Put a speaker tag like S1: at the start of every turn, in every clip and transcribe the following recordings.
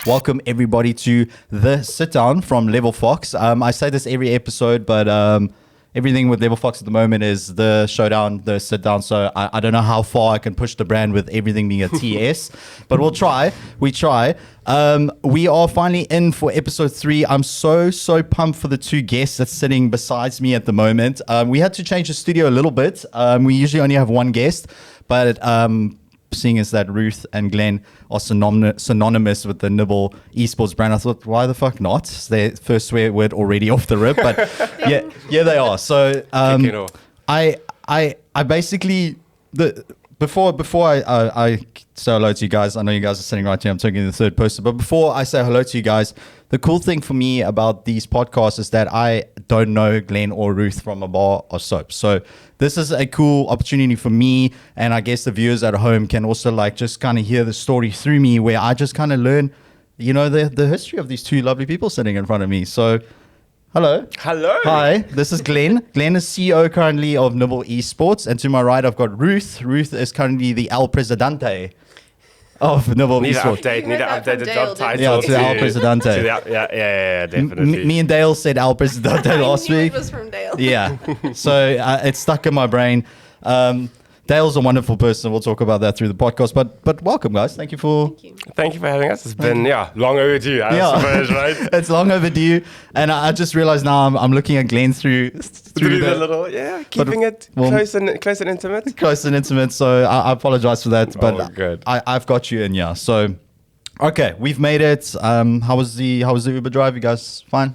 S1: Welcome everybody to the Sitdown from LevelFox. I say this every episode, but everything with LevelFox at the moment is the showdown, the Sitdown. So I don't know how far I can push the brand with everything being a TS, but we'll try. We try. We are finally in for episode 3. I'm so pumped for the 2 guests that's sitting besides me at the moment. We had to change the studio a little bit. We usually only have one guest, but seeing as that Ruth and Glenn are synonymous with the Nibble esports brand, I thought, why the fuck not? It's their first swear word already off the rip, but yeah, they are. So I basically before I say hello to you guys, I know you guys are sitting right here. I'm talking in the third person, but before I say hello to you guys, the cool thing for me about these podcasts is that I don't know Glenn or Ruth from a bar or soap. So this is a cool opportunity for me, and I guess the viewers at home can also like just kind of hear the story through me, where I just kind of learn, you know, the history of these 2 lovely people sitting in front of me. So hello. Hi, this is Glenn. Glenn is CEO currently of Nibble Esports, and to my right I've got Ruth. Ruth is currently the El Presidente of Nibble Esports.
S2: Need to update the job title.
S1: Yeah, to El Presidente.
S2: Yeah, definitely.
S1: Me and Dale said El Presidente last week.
S3: It was from Dale.
S1: Yeah, so it's stuck in my brain. Dale's a wonderful person. We'll talk about that through the podcast. But welcome, guys. Thank you for
S2: having us. It's been long overdue. I suppose, right?
S1: It's long overdue, and I just realized now I'm looking at Glenn through
S2: the little keeping it close and intimate.
S1: Close and intimate. So I apologize for that, but
S2: good.
S1: I've got you in. Yeah. So okay, we've made it. How was the Uber drive? You guys fine?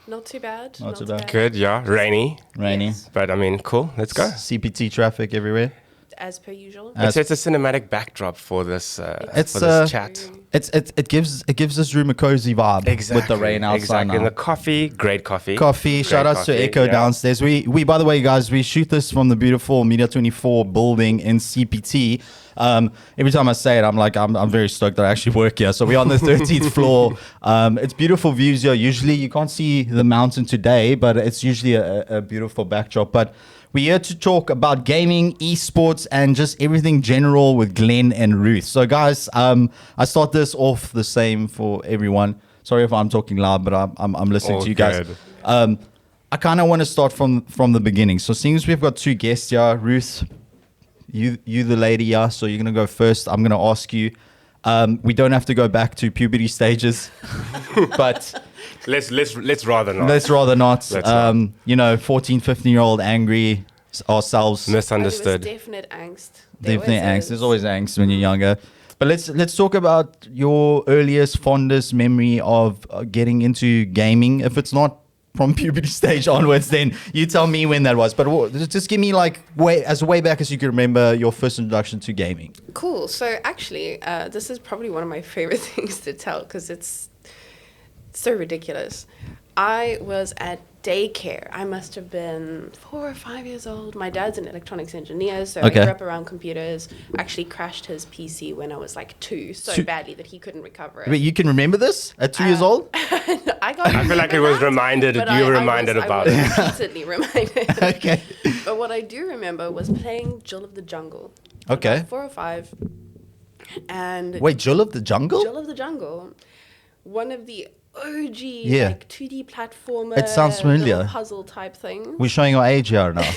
S3: Not too bad.
S1: Not too bad.
S2: Good. Yeah. Rainy.
S3: Yes.
S2: But I mean, cool. Let's go.
S1: CPT traffic everywhere.
S3: As per usual.
S2: It's a cinematic backdrop for this chat.
S1: It gives this room a cozy vibe with the rain outside.
S2: Exactly.
S1: Now.
S2: And the coffee, great coffee.
S1: Shout out to Echo downstairs. We by the way, guys, we shoot this from the beautiful Media 24 building in CPT. Every time I say it, I'm very stoked that I actually work here. So we're on the 13th floor. It's beautiful views here. Usually you can't see the mountain today, but it's usually a beautiful backdrop. But we're here to talk about gaming, esports, and just everything general with Glenn and Ruth. So guys, I start this off the same for everyone. Sorry if I'm talking loud, but I'm listening to you guys. I kind of want to start from the beginning. So seeing as we've got 2 guests here, Ruth, you the lady, yeah. So you're gonna go first. I'm gonna ask you. We don't have to go back to puberty stages, but
S2: let's rather not.
S1: Let's rather not. 14, 15-year-old angry ourselves.
S2: Misunderstood.
S3: There was definite angst.
S1: Definitely angst. There's always angst when you're younger. But let's talk about your earliest, fondest memory of getting into gaming. If it's not from puberty stage onwards, then you tell me when that was. But just give me way back as you can remember your first introduction to gaming.
S3: Cool. So actually, this is probably one of my favorite things to tell because it's so ridiculous. I was at daycare. I must have been 4 or 5 years old. My dad's an electronics engineer, so I grew up around computers. Actually crashed his PC when I was 2, so badly that he couldn't recover it.
S1: Wait, you can remember this at 2 years old?
S2: I feel like it was reminded. You were reminded about it.
S3: I was repeatedly reminded.
S1: Okay.
S3: But what I do remember was playing Jill of the Jungle.
S1: Okay.
S3: About 4 or 5. And
S1: wait, Jill of the Jungle?
S3: Jill of the Jungle. One of the OG 2D platformer.
S1: It sounds familiar.
S3: Puzzle type thing.
S1: We're showing our age here now.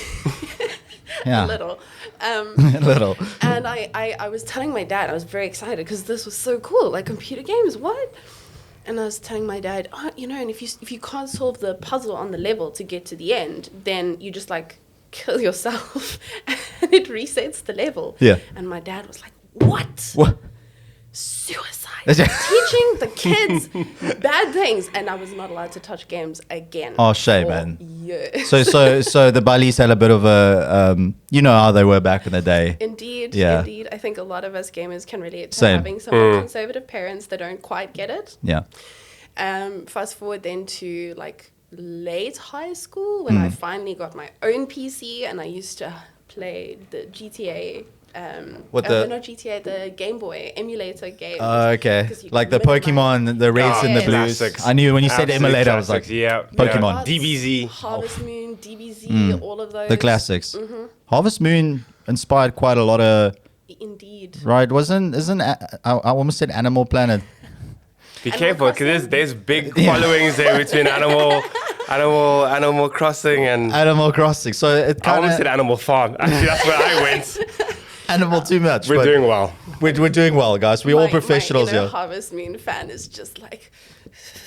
S1: Yeah.
S3: A little.
S1: A little.
S3: And I was telling my dad, I was very excited because this was so cool. Computer games, what? And I was telling my dad, and if you can't solve the puzzle on the level to get to the end, then you just kill yourself and it resets the level.
S1: Yeah.
S3: And my dad was like, what? Suicide. Teaching the kids bad things. And I was not allowed to touch games again.
S1: Oh, shame, man.
S3: Years.
S1: So the Balis had a bit of a, how they were back in the day.
S3: Indeed. I think a lot of us gamers can relate to having some conservative parents that don't quite get it.
S1: Yeah.
S3: Fast forward then to late high school when I finally got my own PC and I used to play the GTA. Not GTA, the Game Boy emulator game.
S1: Okay. Like the Pokemon, the reds and the blues.
S2: Classics.
S1: I knew when you said emulator, I was like, Pokemon.
S2: DBZ.
S3: Harvest Moon, DBZ, all of those.
S1: The classics. Mm-hmm. Harvest Moon inspired quite a lot of...
S3: Indeed.
S1: Right, I almost said Animal Planet.
S2: Be
S3: Animal
S2: careful, because there's big followings there between Animal Crossing and
S1: Animal Crossing. So it
S2: I
S1: kind
S2: almost said
S1: of
S2: Animal Farm. Actually, that's where I went.
S1: animal too much.
S2: We're
S1: but
S2: doing well.
S1: We're doing well, guys. We're all professionals
S3: my inner
S1: here.
S3: Harvest Moon fan is just like,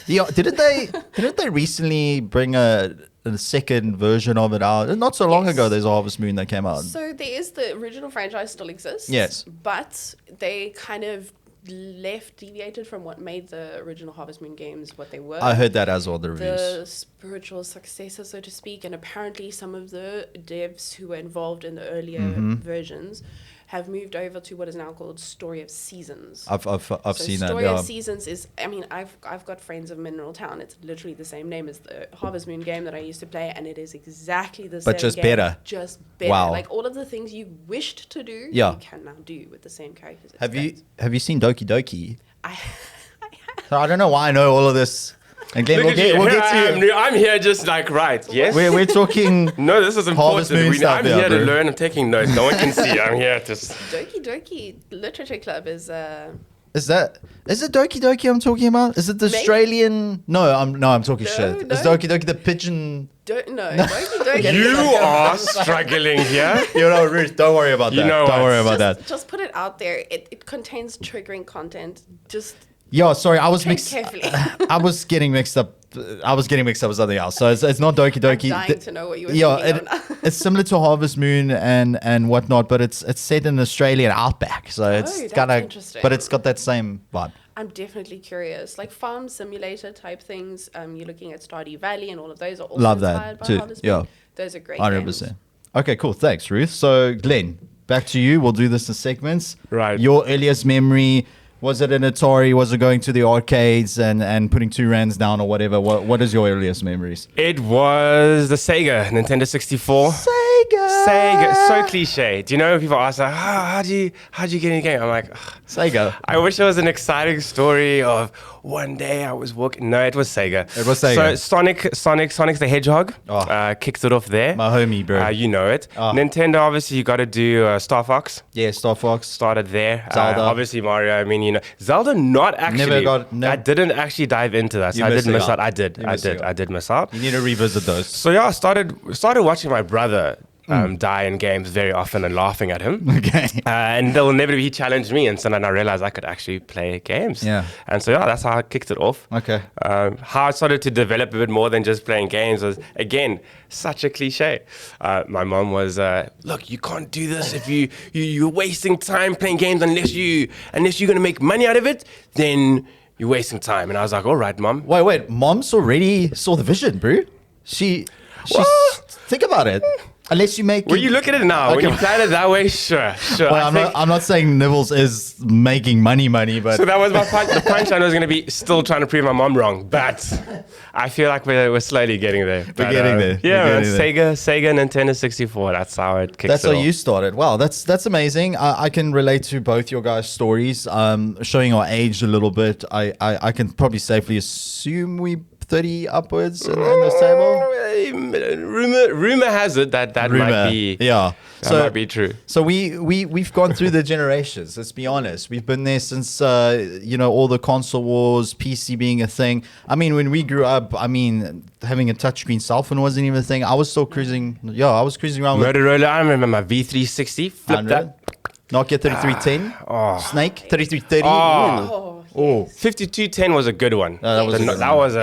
S1: Yeah, didn't they recently bring a second version of it out? Not so long
S3: Yes.
S1: ago, there's a Harvest Moon that came out.
S3: so there is the original franchise still exists.
S1: Yes.
S3: But they kind of deviated from what made the original Harvest Moon games what they were.
S1: I heard that as well, the reviews.
S3: The spiritual successor, so to speak, and apparently some of the devs who were involved in the earlier versions have moved over to what is now called Story of Seasons.
S1: I've
S3: So
S1: seen that.
S3: Story
S1: Yeah.
S3: of Seasons is, I mean, I've got friends of Mineral Town. It's literally the same name as the Harvest Moon game that I used to play, and it is exactly the same.
S1: But just
S3: game,
S1: better.
S3: Just better.
S1: Wow.
S3: Like all of the things you wished to do,
S1: Yeah.
S3: you can now do with the same characters. It's
S1: Have
S3: great.
S1: you seen Doki Doki?
S3: I
S1: So I don't know why I know all of this. And Glenn,
S2: Look
S1: we'll
S2: at you.
S1: get to you.
S2: I'm here just like, right, yes?
S1: We're talking.
S2: No, this is
S1: Harvest
S2: important.
S1: Moon stuff
S2: I'm
S1: here,
S2: here to
S1: bro.
S2: learn. I'm taking notes. No one can see. I'm here to...
S3: Doki Doki Literature Club is
S1: Is it Doki Doki I'm talking about? Is it the
S3: Maybe.
S1: Australian? No, I'm talking
S3: No,
S1: shit.
S3: no.
S1: Is Doki Doki the pigeon?
S3: Doki Doki.
S2: You are struggling here.
S1: You know, Ruth, don't worry about
S2: You
S1: that.
S2: know
S1: Don't
S2: what?
S1: worry about that.
S3: Just put it out there. It contains triggering content. Just
S1: Yeah, sorry, I was
S3: tread
S1: mixed.
S3: carefully.
S1: I was getting mixed up. I was getting mixed up with something else. So it's not Doki Doki.
S3: I'm dying to know what you were
S1: Yeah,
S3: thinking of now.
S1: it's similar to Harvest Moon and whatnot, but it's set in Australian outback. So it's
S3: that's
S1: kind of,
S3: interesting.
S1: but it's got that same vibe.
S3: I'm definitely curious. Like farm simulator type things. You're looking at Stardew Valley and all of those are also
S1: Love that
S3: inspired by
S1: too,
S3: Harvest
S1: yeah.
S3: Moon. Those are great
S1: 100%.
S3: games.
S1: Okay, cool. Thanks, Ruth. So, Glenn, back to you. We'll do this in segments.
S2: Right.
S1: Your earliest memory. Was it an Atari? Was it going to the arcades and putting 2 rands down or whatever? What is your earliest memories?
S2: It was the Sega, Nintendo 64. Sega, so cliche. Do you know when people ask, like, how'd you get in the game? I'm like, ugh.
S1: Sega.
S2: I wish it was an exciting story of one day I was walking. No, it was Sega.
S1: It was Sega.
S2: So Sonic the Hedgehog
S1: Oh.
S2: kicked it off there.
S1: My homie, bro.
S2: You know it.
S1: Oh.
S2: Nintendo, obviously, you got to do Star Fox.
S1: Yeah, Star Fox.
S2: Started there.
S1: Zelda.
S2: Obviously, Mario. I mean, you know, Zelda. Not actually. I didn't actually dive into that. So I did miss out. I did miss out.
S1: You need to revisit those.
S2: So yeah, I started watching my brother die in games very often and laughing at him.
S1: Okay.
S2: And then inevitably he challenged me, and so then I realized I could actually play games.
S1: Yeah.
S2: And so yeah, that's how I kicked it off.
S1: Okay.
S2: How I started to develop a bit more than just playing games was, again, such a cliche. My mom was, look, you can't do this if you're wasting time playing games unless you're gonna make money out of it, then you're wasting time. And I was like, all right, mom.
S1: Wait. Mom's already saw the vision, bro. She think about it. Unless you make.
S2: Well, you look at it now. When
S1: Okay.
S2: you plan it that way, sure.
S1: Well, I'm not saying Nibbles is making money, but
S2: So that was my punch. The punchline was going to be still trying to prove my mom wrong, but I feel like we're slowly getting there.
S1: We're getting there.
S2: Yeah,
S1: We're
S2: man,
S1: getting there.
S2: Sega, Nintendo 64. That's how it kicks.
S1: That's
S2: it
S1: how
S2: off.
S1: you started. Wow, that's amazing. I can relate to both your guys' stories. Showing our age a little bit, I can probably safely assume we 30 upwards in this table.
S2: Rumor has it that might be.
S1: Yeah.
S2: That might be true.
S1: So we've gone through the generations. Let's be honest. We've been there since all the console wars, PC being a thing. I mean, when we grew up, having a touchscreen cell phone wasn't even a thing. I was still cruising. Yeah, I was cruising around with
S2: Motorola. I remember my V360. Flip
S1: 100.
S2: that.
S1: Nokia 3310, Snake 3330.
S2: Oh.
S1: Oh,
S2: 5210 was a good one.
S1: that was a good one.
S2: That was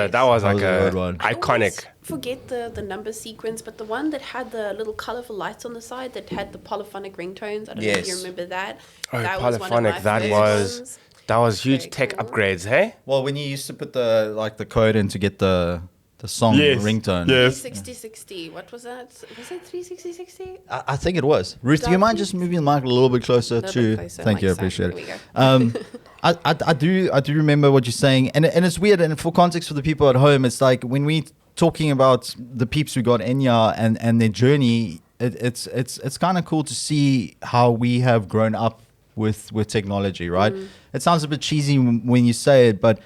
S2: like
S1: was a good one.
S2: iconic.
S3: Forget the number sequence, but the one that had the little colorful lights on the side that had the polyphonic ringtones. I don't know if you
S1: Yes.
S3: remember that.
S2: Oh,
S3: that was one of
S2: polyphonic.
S3: my
S2: That
S3: first
S2: was
S3: ones.
S2: huge
S3: Very
S2: tech
S3: cool.
S2: upgrades, hey?
S1: Well, when you used to put the code in to get the song
S2: Yes.
S1: ringtone.
S2: Yes.
S3: 36060. What was that? Was it 36060?
S1: I think it was. Ruth, do you mind just moving the mic a little bit closer
S3: Little
S1: to?
S3: bit closer,
S1: Thank
S3: like
S1: you, I
S3: so.
S1: appreciate
S3: There
S1: it.
S3: we go.
S1: I do remember what you're saying, and it's weird. And for context for the people at home, it's like when we talking about the peeps we got Enya and their journey. It's kind of cool to see how we have grown up with technology, right? It sounds a bit cheesy when you say it, but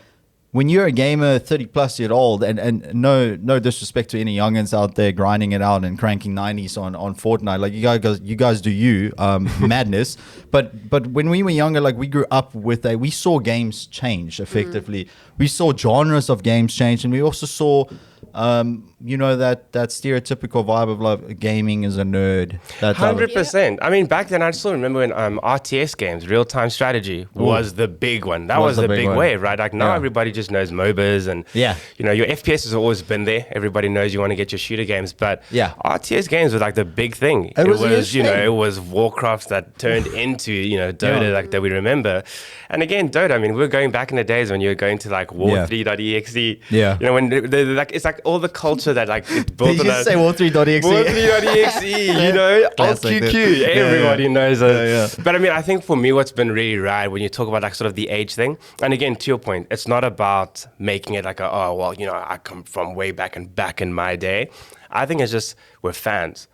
S1: when you're a gamer 30 plus year old, and no disrespect to any youngins out there grinding it out and cranking 90s on Fortnite, like you guys do madness. But when we were younger, like we grew up we saw games change effectively. We saw genres of games change, and we also saw that stereotypical vibe of like gaming is a nerd.
S2: 100%. I mean, back then I still remember when RTS games, real-time strategy, was the big one. That was the big wave, right? Like now everybody just knows MOBAs and your FPS has always been there. Everybody knows you want to get your shooter games, but RTS games were like the big thing. It was Warcraft that turned into Dota like that we remember. And again, Dota, I mean, we're going back in the days when you were going to like war3.exe.
S1: Yeah.
S2: When it's like all the culture that like it's built
S1: Did
S2: on
S1: you just say war3.exe?
S2: War3.exe, alt QQ, everybody knows it.
S1: Yeah.
S2: But I mean, I think for me, what's been really rad when you talk about like sort of the age thing, and again, to your point, it's not about making it like I come from way back in my day. I think it's just we're fans.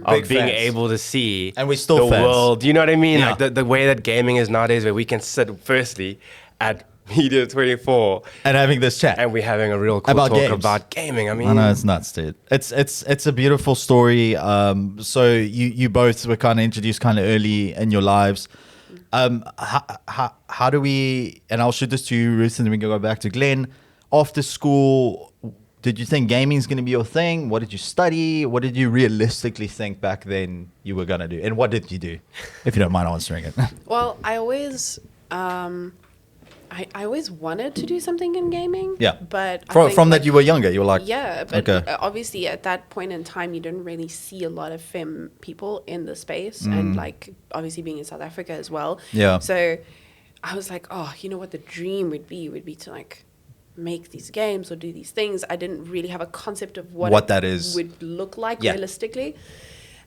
S2: Of being able to see
S1: and we're still
S2: the
S1: fans.
S2: world, you know what I mean?
S1: Yeah.
S2: Like the way that gaming is nowadays, where we can sit firstly at Media 24
S1: and having this chat,
S2: and we're having a real cool
S1: about
S2: talk
S1: games.
S2: about gaming. I mean,
S1: I know it's nuts, dude. It's a beautiful story. So you both were kind of introduced kind of early in your lives. How do we? And I'll shoot this to you, Ruth, and then we can go back to Glenn. After school, did you think gaming is going to be your thing? What did you study? What did you realistically think back then you were going to do? And what did you do? If you don't mind answering it.
S3: Well, I always wanted to do something in gaming.
S1: Yeah.
S3: But
S1: from that you were younger, you were like,
S3: yeah, but
S1: okay.
S3: Obviously at that point in time, you didn't really see a lot of femme people in the space, and like obviously being in South Africa as well.
S1: Yeah.
S3: So I was like, oh, you know what the dream would be to like make these games or do these things. I didn't really have a concept of what
S1: that is
S3: would look like realistically.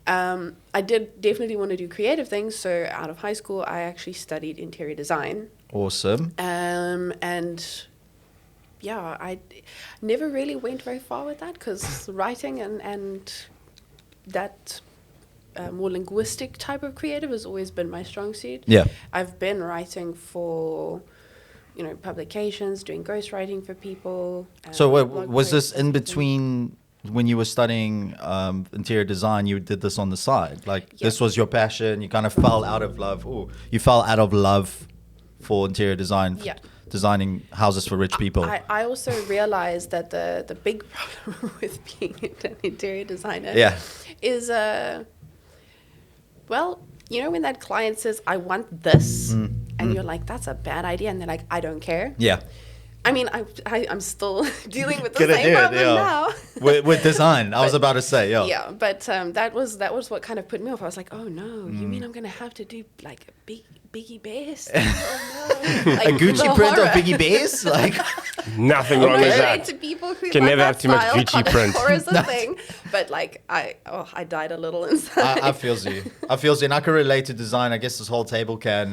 S3: I did definitely want to do creative things. So out of high school, I actually studied interior design.
S1: Awesome.
S3: And yeah, I never really went very far with that because writing and that more linguistic type of creative has always been my strong suit.
S1: Yeah.
S3: I've been writing for publications, doing ghostwriting for people.
S1: So was this in between when you were studying interior design? You did this on the side, like this was your passion. You kind of fell out of love. You fell out of love for interior design, designing houses for rich people.
S3: I also realized that the big problem with being an interior designer is when that client says, I want this, and you're like, that's a bad idea, and they're like, I don't care.
S1: Yeah.
S3: I mean, I'm still dealing with the same problem now.
S1: with design, I was about to say,
S3: Yeah, but that was what kind of put me off. I was like, oh no, you mean I'm going to have to do like a Biggie Bears? Oh, no. Like,
S1: a Gucci print of Biggie Bears? Like
S2: nothing wrong with that.
S3: To people who
S2: can never have too much Gucci print.
S3: Is a thing. But like I died a little inside.
S1: I feels you, and I can relate to design. I guess this whole table can.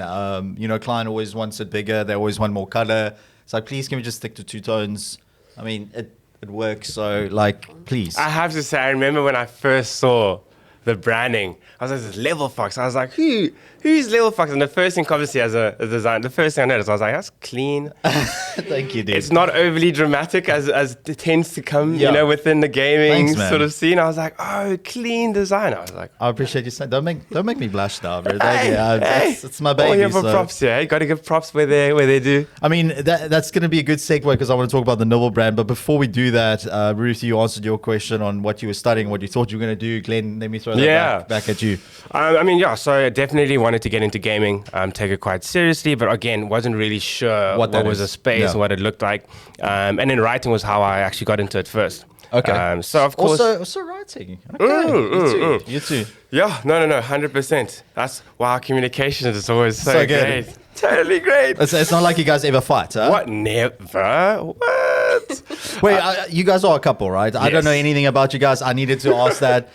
S1: Client always wants it bigger. They always want more color. It's like, please, can we just stick to two tones? I mean, it works. So like, please.
S2: I have to say, I remember when I first saw the branding, I was like, this is LevelFox. I was like, who's LevelFox? And the first thing, obviously, as a design, the first thing I noticed, I was like, that's clean.
S1: Thank you, dude.
S2: It's not overly dramatic as it tends to come, within the gaming sort of scene. I was like, oh, clean design. I was like,
S1: I appreciate you saying. Don't make me blush now, bro. It's my baby.
S2: Oh, yeah, for props, yeah. You got to give props where they do.
S1: I mean, that's going to be a good segue because I want to talk about the Nibble brand. But before we do that, Ruth, you answered your question on what you were studying, what you thought you were going to do. Glenn, let me throw that back at you.
S2: So I definitely wanted to get into gaming, take it quite seriously, but again, wasn't really sure what was a space, what it looked like. And then writing was how I actually got into it first.
S1: Okay.
S2: So of course.
S1: Also writing. Okay. You too.
S2: Yeah. No. 100%. That's why communication is always so great. Totally great.
S1: It's not like you guys ever fight, huh?
S2: What? Never. What?
S1: Wait, you guys are a couple, right? Yes. I don't know anything about you guys. I needed to ask that.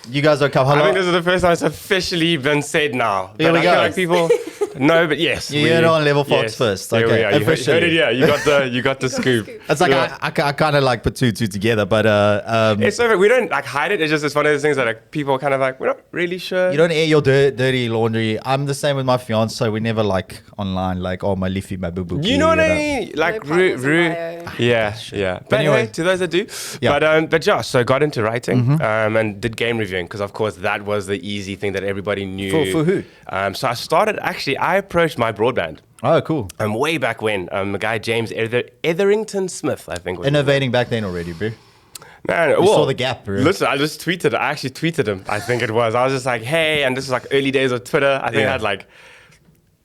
S1: You guys are a couple.
S2: I think this is the first time it's officially been said now.
S1: Here we go.
S2: I feel like No, but yes.
S1: You heard it on LevelFox first.
S2: There
S1: Okay,
S2: we are. You heard
S1: officially.
S2: it, yeah. You got the scoop.
S1: It's like
S2: Yeah.
S1: I kind of like put two together, but
S2: It's so we don't like hide it. It's just it's one of those things that like people are kind of like we're not really sure.
S1: you don't air your dirty laundry. I'm the same with my fiance. We never like online, like, oh, my leafy, my boo boo.
S2: You know what I mean? Like
S3: No partners in
S2: Ru-
S3: bio.
S2: yeah. But
S1: anyway.
S2: anyway, to those that do.
S1: Yeah.
S2: But yeah, so got into writing and did game reviewing because of course that was the easy thing that everybody knew.
S1: For who?
S2: So I approached my broadband.
S1: Oh, cool.
S2: Way back when, the guy James Etherington Smith, I think was his name.
S1: Innovating back then already, bro.
S2: No,
S1: We saw the gap, bro.
S2: Listen, I actually tweeted him. I think it was. I was just like, hey, and this is like early days of Twitter. I think I had like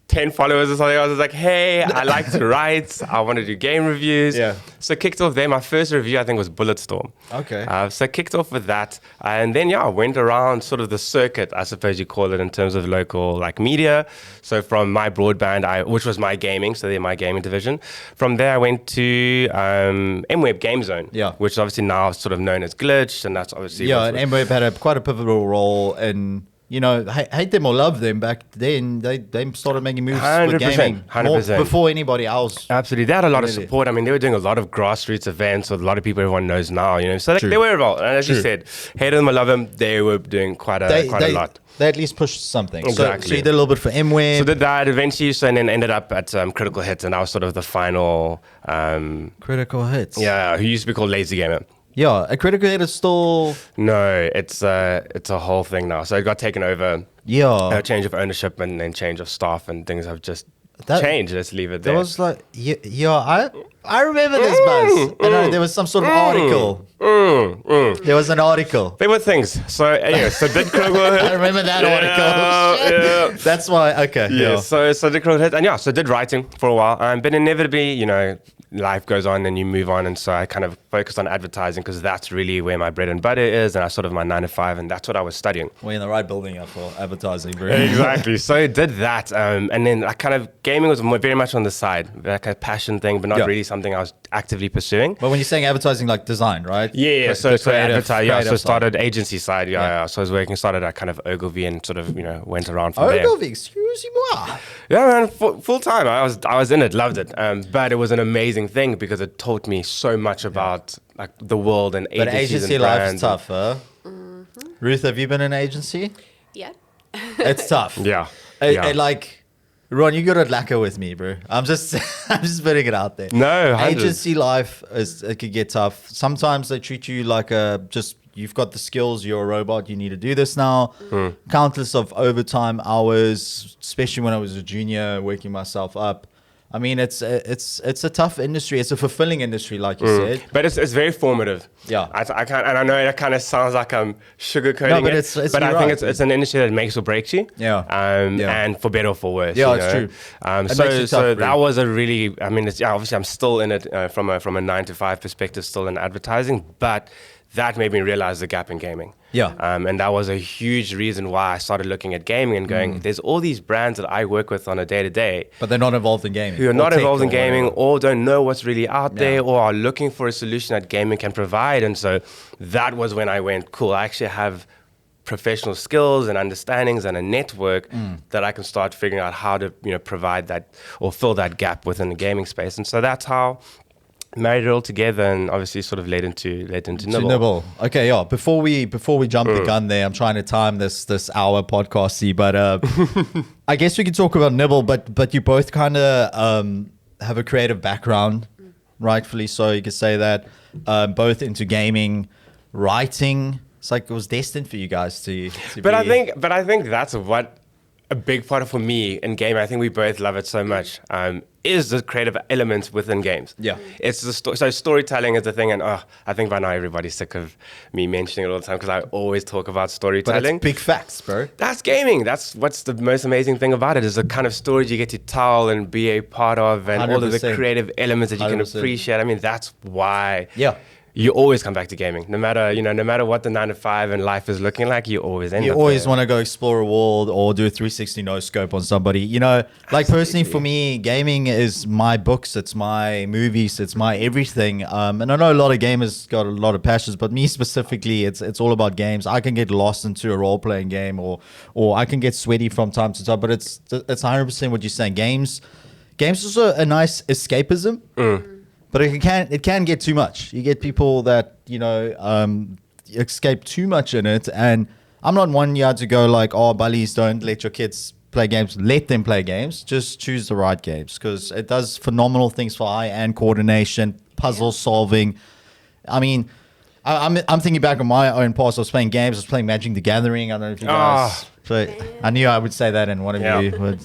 S2: 10 followers or something. I was like, hey, I like to write. I want to do game reviews.
S1: Yeah.
S2: So kicked off there. My first review, I think, was Bulletstorm.
S1: Okay.
S2: So kicked off with that. And then, I went around sort of the circuit, I suppose you call it, in terms of local like media. So from my broadband, which was my gaming, so they're my gaming division. From there, I went to MWeb Game Zone, which is obviously now sort of known as Glitch. And that's obviously...
S1: Yeah, and MWeb had quite a pivotal role in... You know, hate them or love them, back then they started making moves
S2: 100%,
S1: with gaming
S2: 100%.
S1: before anybody else.
S2: Absolutely. They had a lot of
S1: Really?
S2: support. I mean, they were doing a lot of grassroots events with a lot of people everyone knows now, you know. So they were involved. And as you said, hate them or love them, they were doing quite a lot.
S1: They at least pushed something.
S2: Exactly.
S1: So you did a little bit for MWeb.
S2: So did that eventually, and then ended up at Critical Hits, and that was sort of the final...
S1: Critical Hits.
S2: Yeah, who used to be called Lazy Gamer.
S1: Yeah, a Critical Hit is still...
S2: No, it's a whole thing now. So it got taken over.
S1: Yeah.
S2: A change of ownership and then change of staff, and things have just changed. Let's leave it there.
S1: There was like... I remember this, Buzz. I know, there was some sort of article. There was an article.
S2: There were things. So anyway, so did Critical Hit.
S1: I remember that article.
S2: Yeah.
S1: That's why, okay.
S2: Yeah, so did Critical Hit. And so did writing for a while. But inevitably, you know, life goes on and you move on. And so I kind of focused on advertising because that's really where my bread and butter is. And I sort of my 9 to 5, and that's what I was studying.
S1: We're in the right building up for advertising, bro.
S2: Exactly. So I did that. And then I kind of, gaming was very much on the side, that kind of passion thing, but not really something I was actively pursuing.
S1: But when you're saying advertising, like design, right?
S2: Yeah. So advertising, so
S1: side.
S2: started agency side. Yeah. So I was started at kind of Ogilvy and sort of, you know, went around from there.
S1: Ogilvy, excuse-moi.
S2: Yeah, man, full time. I was in it, loved it. But it was an amazing thing because it taught me so much about like the world and agencies.
S1: But agency
S2: and
S1: life
S2: brands.
S1: is tough, huh? Ruth, have you been in an agency?
S3: Yeah.
S1: It's tough.
S2: Yeah.
S1: Like, Ron, you got to lacquer with me, bro. I'm just putting it out there.
S2: No, 100.
S1: Agency life it could get tough. Sometimes they treat you like you've got the skills, you're a robot, you need to do this now. Countless of overtime hours, especially when I was a junior, working myself up. I mean, it's a tough industry. It's a fulfilling industry, like you said.
S2: But it's very formative.
S1: Yeah.
S2: I can't, and I know that kind of sounds like I'm sugarcoating
S1: but
S2: it.
S1: it's
S2: but I
S1: you're
S2: think
S1: right.
S2: it's an industry that makes or breaks you.
S1: Yeah.
S2: And for better or for worse.
S1: Yeah,
S2: you
S1: it's
S2: know?
S1: true. It
S2: So
S1: makes it tough,
S2: that
S1: really.
S2: was a really. I mean, obviously I'm still in it from a 9 to 5 perspective, still in advertising, but that made me realize the gap in gaming.
S1: Yeah.
S2: And that was a huge reason why I started looking at gaming and going, there's all these brands that I work with on a day-to-day
S1: But they're not involved in gaming.
S2: who are
S1: or
S2: not
S1: tech
S2: involved in
S1: or
S2: gaming
S1: whatever.
S2: or don't know what's really out there or are looking for a solution that gaming can provide. And so that was when I went, cool, I actually have professional skills and understandings and a network that I can start figuring out how to, you know, provide that or fill that gap within the gaming space. And so that's how married it all together and obviously sort of led into Nibble.
S1: Nibble. Okay, yeah. Before we jump the gun there, I'm trying to time this hour podcasty, but I guess we could talk about Nibble, but you both kind of have a creative background, rightfully so. You could say that both into gaming, writing. It's like it was destined for you guys to
S2: But
S1: be.
S2: I think that's what a big part of for me in gaming. I think we both love it so much. Is the creative elements within games.
S1: Yeah.
S2: It's the so storytelling is the thing, and I think by now everybody's sick of me mentioning it all the time because I always talk about
S1: But
S2: storytelling.
S1: it's big facts, bro.
S2: That's gaming. That's what's the most amazing thing about it is the kind of stories you get to tell and be a part of, and all of the
S1: 100%.
S2: creative elements that you can
S1: 100%.
S2: appreciate. I mean, that's why.
S1: Yeah.
S2: you always come back to gaming. No matter what the 9 to 5 and life is looking like, you always end
S1: You
S2: up
S1: always
S2: there.
S1: want to go explore a world or do a 360 no scope on somebody. Like personally for me, gaming is my books, it's my movies, it's my everything. And I know a lot of gamers got a lot of passions, but me specifically, it's all about games. I can get lost into a role playing game, or I can get sweaty from time to time. But it's 100% what you're saying. Games is also a nice escapism. But it can get too much. You get people that, escape too much in it. And I'm not one yard to go like, oh, bullies, don't let your kids play games. Let them play games. Just choose the right games, because it does phenomenal things for eye-hand coordination, puzzle solving. I mean, I'm thinking back on my own past. I was playing games. I was playing Magic the Gathering. I don't know if you guys play. I knew I would say that in one of you would.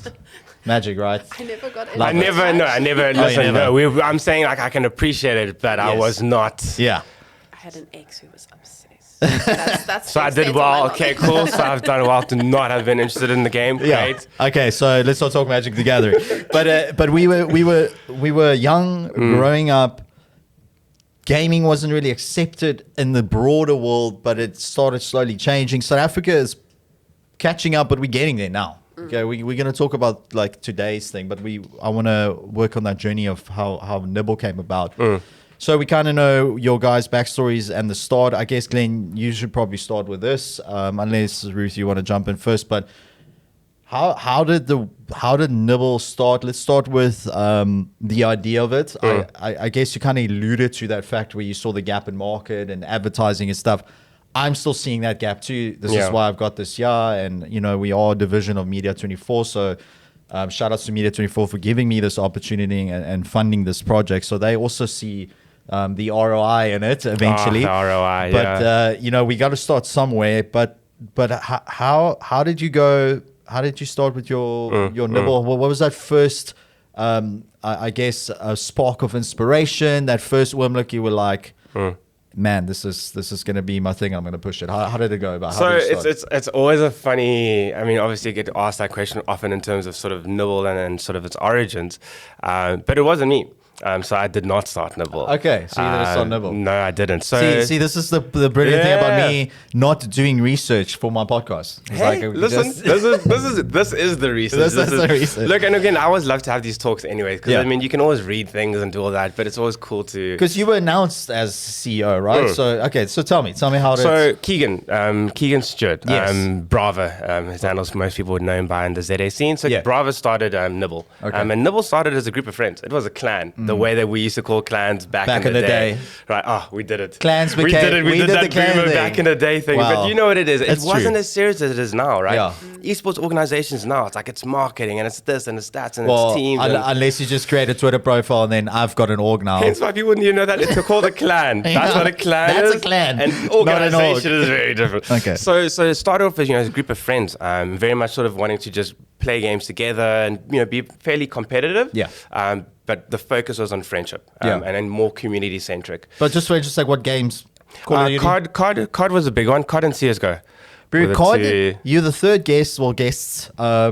S1: Magic, right?
S3: I never got into
S2: I never. Listen, no, I'm saying like I can appreciate it, but I was not.
S1: Yeah.
S3: I had an ex who was obsessed. That's
S2: So I did well. Okay, cool. So I've done well to not have been interested in the game.
S1: Yeah.
S2: Great.
S1: Okay, so let's not talk Magic the Gathering. But we were young, growing up. Gaming wasn't really accepted in the broader world, but it started slowly changing. South Africa is catching up, but we're getting there now. Okay, we're going to talk about like today's thing, but I want to work on that journey of how Nibble came about. So we kind of know your guys' backstories and the start. I guess, Glenn, you should probably start with this, unless Ruth, you want to jump in first. But how did Nibble start? Let's start with the idea of it. I guess you kind of alluded to that fact where you saw the gap in market and advertising and stuff. I'm still seeing that gap too. This is why I've got this year, and we are a division of Media 24. So shout out to Media 24 for giving me this opportunity and funding this project. So they also see the ROI in it eventually.
S2: The ROI,
S1: but we got to start somewhere. But how did you go? How did you start with your Nibble? What was that first? I guess a spark of inspiration. That first Wimlook, you were like. Man, this is going to be my thing. I'm going to push it. How did it go about?
S2: So it's always a funny. I mean, obviously, you get asked that question often in terms of sort of Nibble and sort of its origins, but it wasn't me. So I did not start Nibble.
S1: Okay, so you didn't start Nibble.
S2: No, I didn't. So
S1: see, this is the brilliant thing about me not doing research for my podcast. It's
S2: hey, listen, this is the research.
S1: This is the research.
S2: Look, and again, I always love to have these talks anyway, because I mean, you can always read things and do all that, but it's always cool to.
S1: Because you were announced as CEO, right? So so tell me how did.
S2: So Keegan Stewart,
S1: Yes.
S2: Brava, his handles most people would know him by in the ZA scene. So Brava started Nibble,
S1: Okay.
S2: and Nibble started as a group of friends. It was a clan. The way that we used to call clans back in the day. Right. Oh, we did it.
S1: Clans
S2: we
S1: became-
S2: did it. We did
S1: did
S2: that
S1: the clan
S2: boomer
S1: thing.
S2: back in the day thing.
S1: Wow.
S2: But you know what it is. It
S1: It's
S2: wasn't
S1: true.
S2: as serious as it is now, right?
S1: Yeah.
S2: Esports organizations now, it's like it's marketing and it's this and it's that and
S1: well,
S2: it's teams. and-
S1: unless you just create a Twitter profile and then I've got an org now.
S2: Hence why people wouldn't know that it's called a clan. That's what a clan is.
S1: That's a clan,
S2: And
S1: not an
S2: organization
S1: org.
S2: is very different.
S1: Okay.
S2: So it started off as a group of friends, very much sort of wanting to just play games together and be fairly competitive.
S1: Yeah.
S2: But the focus was on friendship and then more community centric.
S1: But just like what games? Call of Duty?
S2: COD was a big one. COD and CS:GO.
S1: Bro,
S2: were the
S1: COD,
S2: two-
S1: you're the third guests. I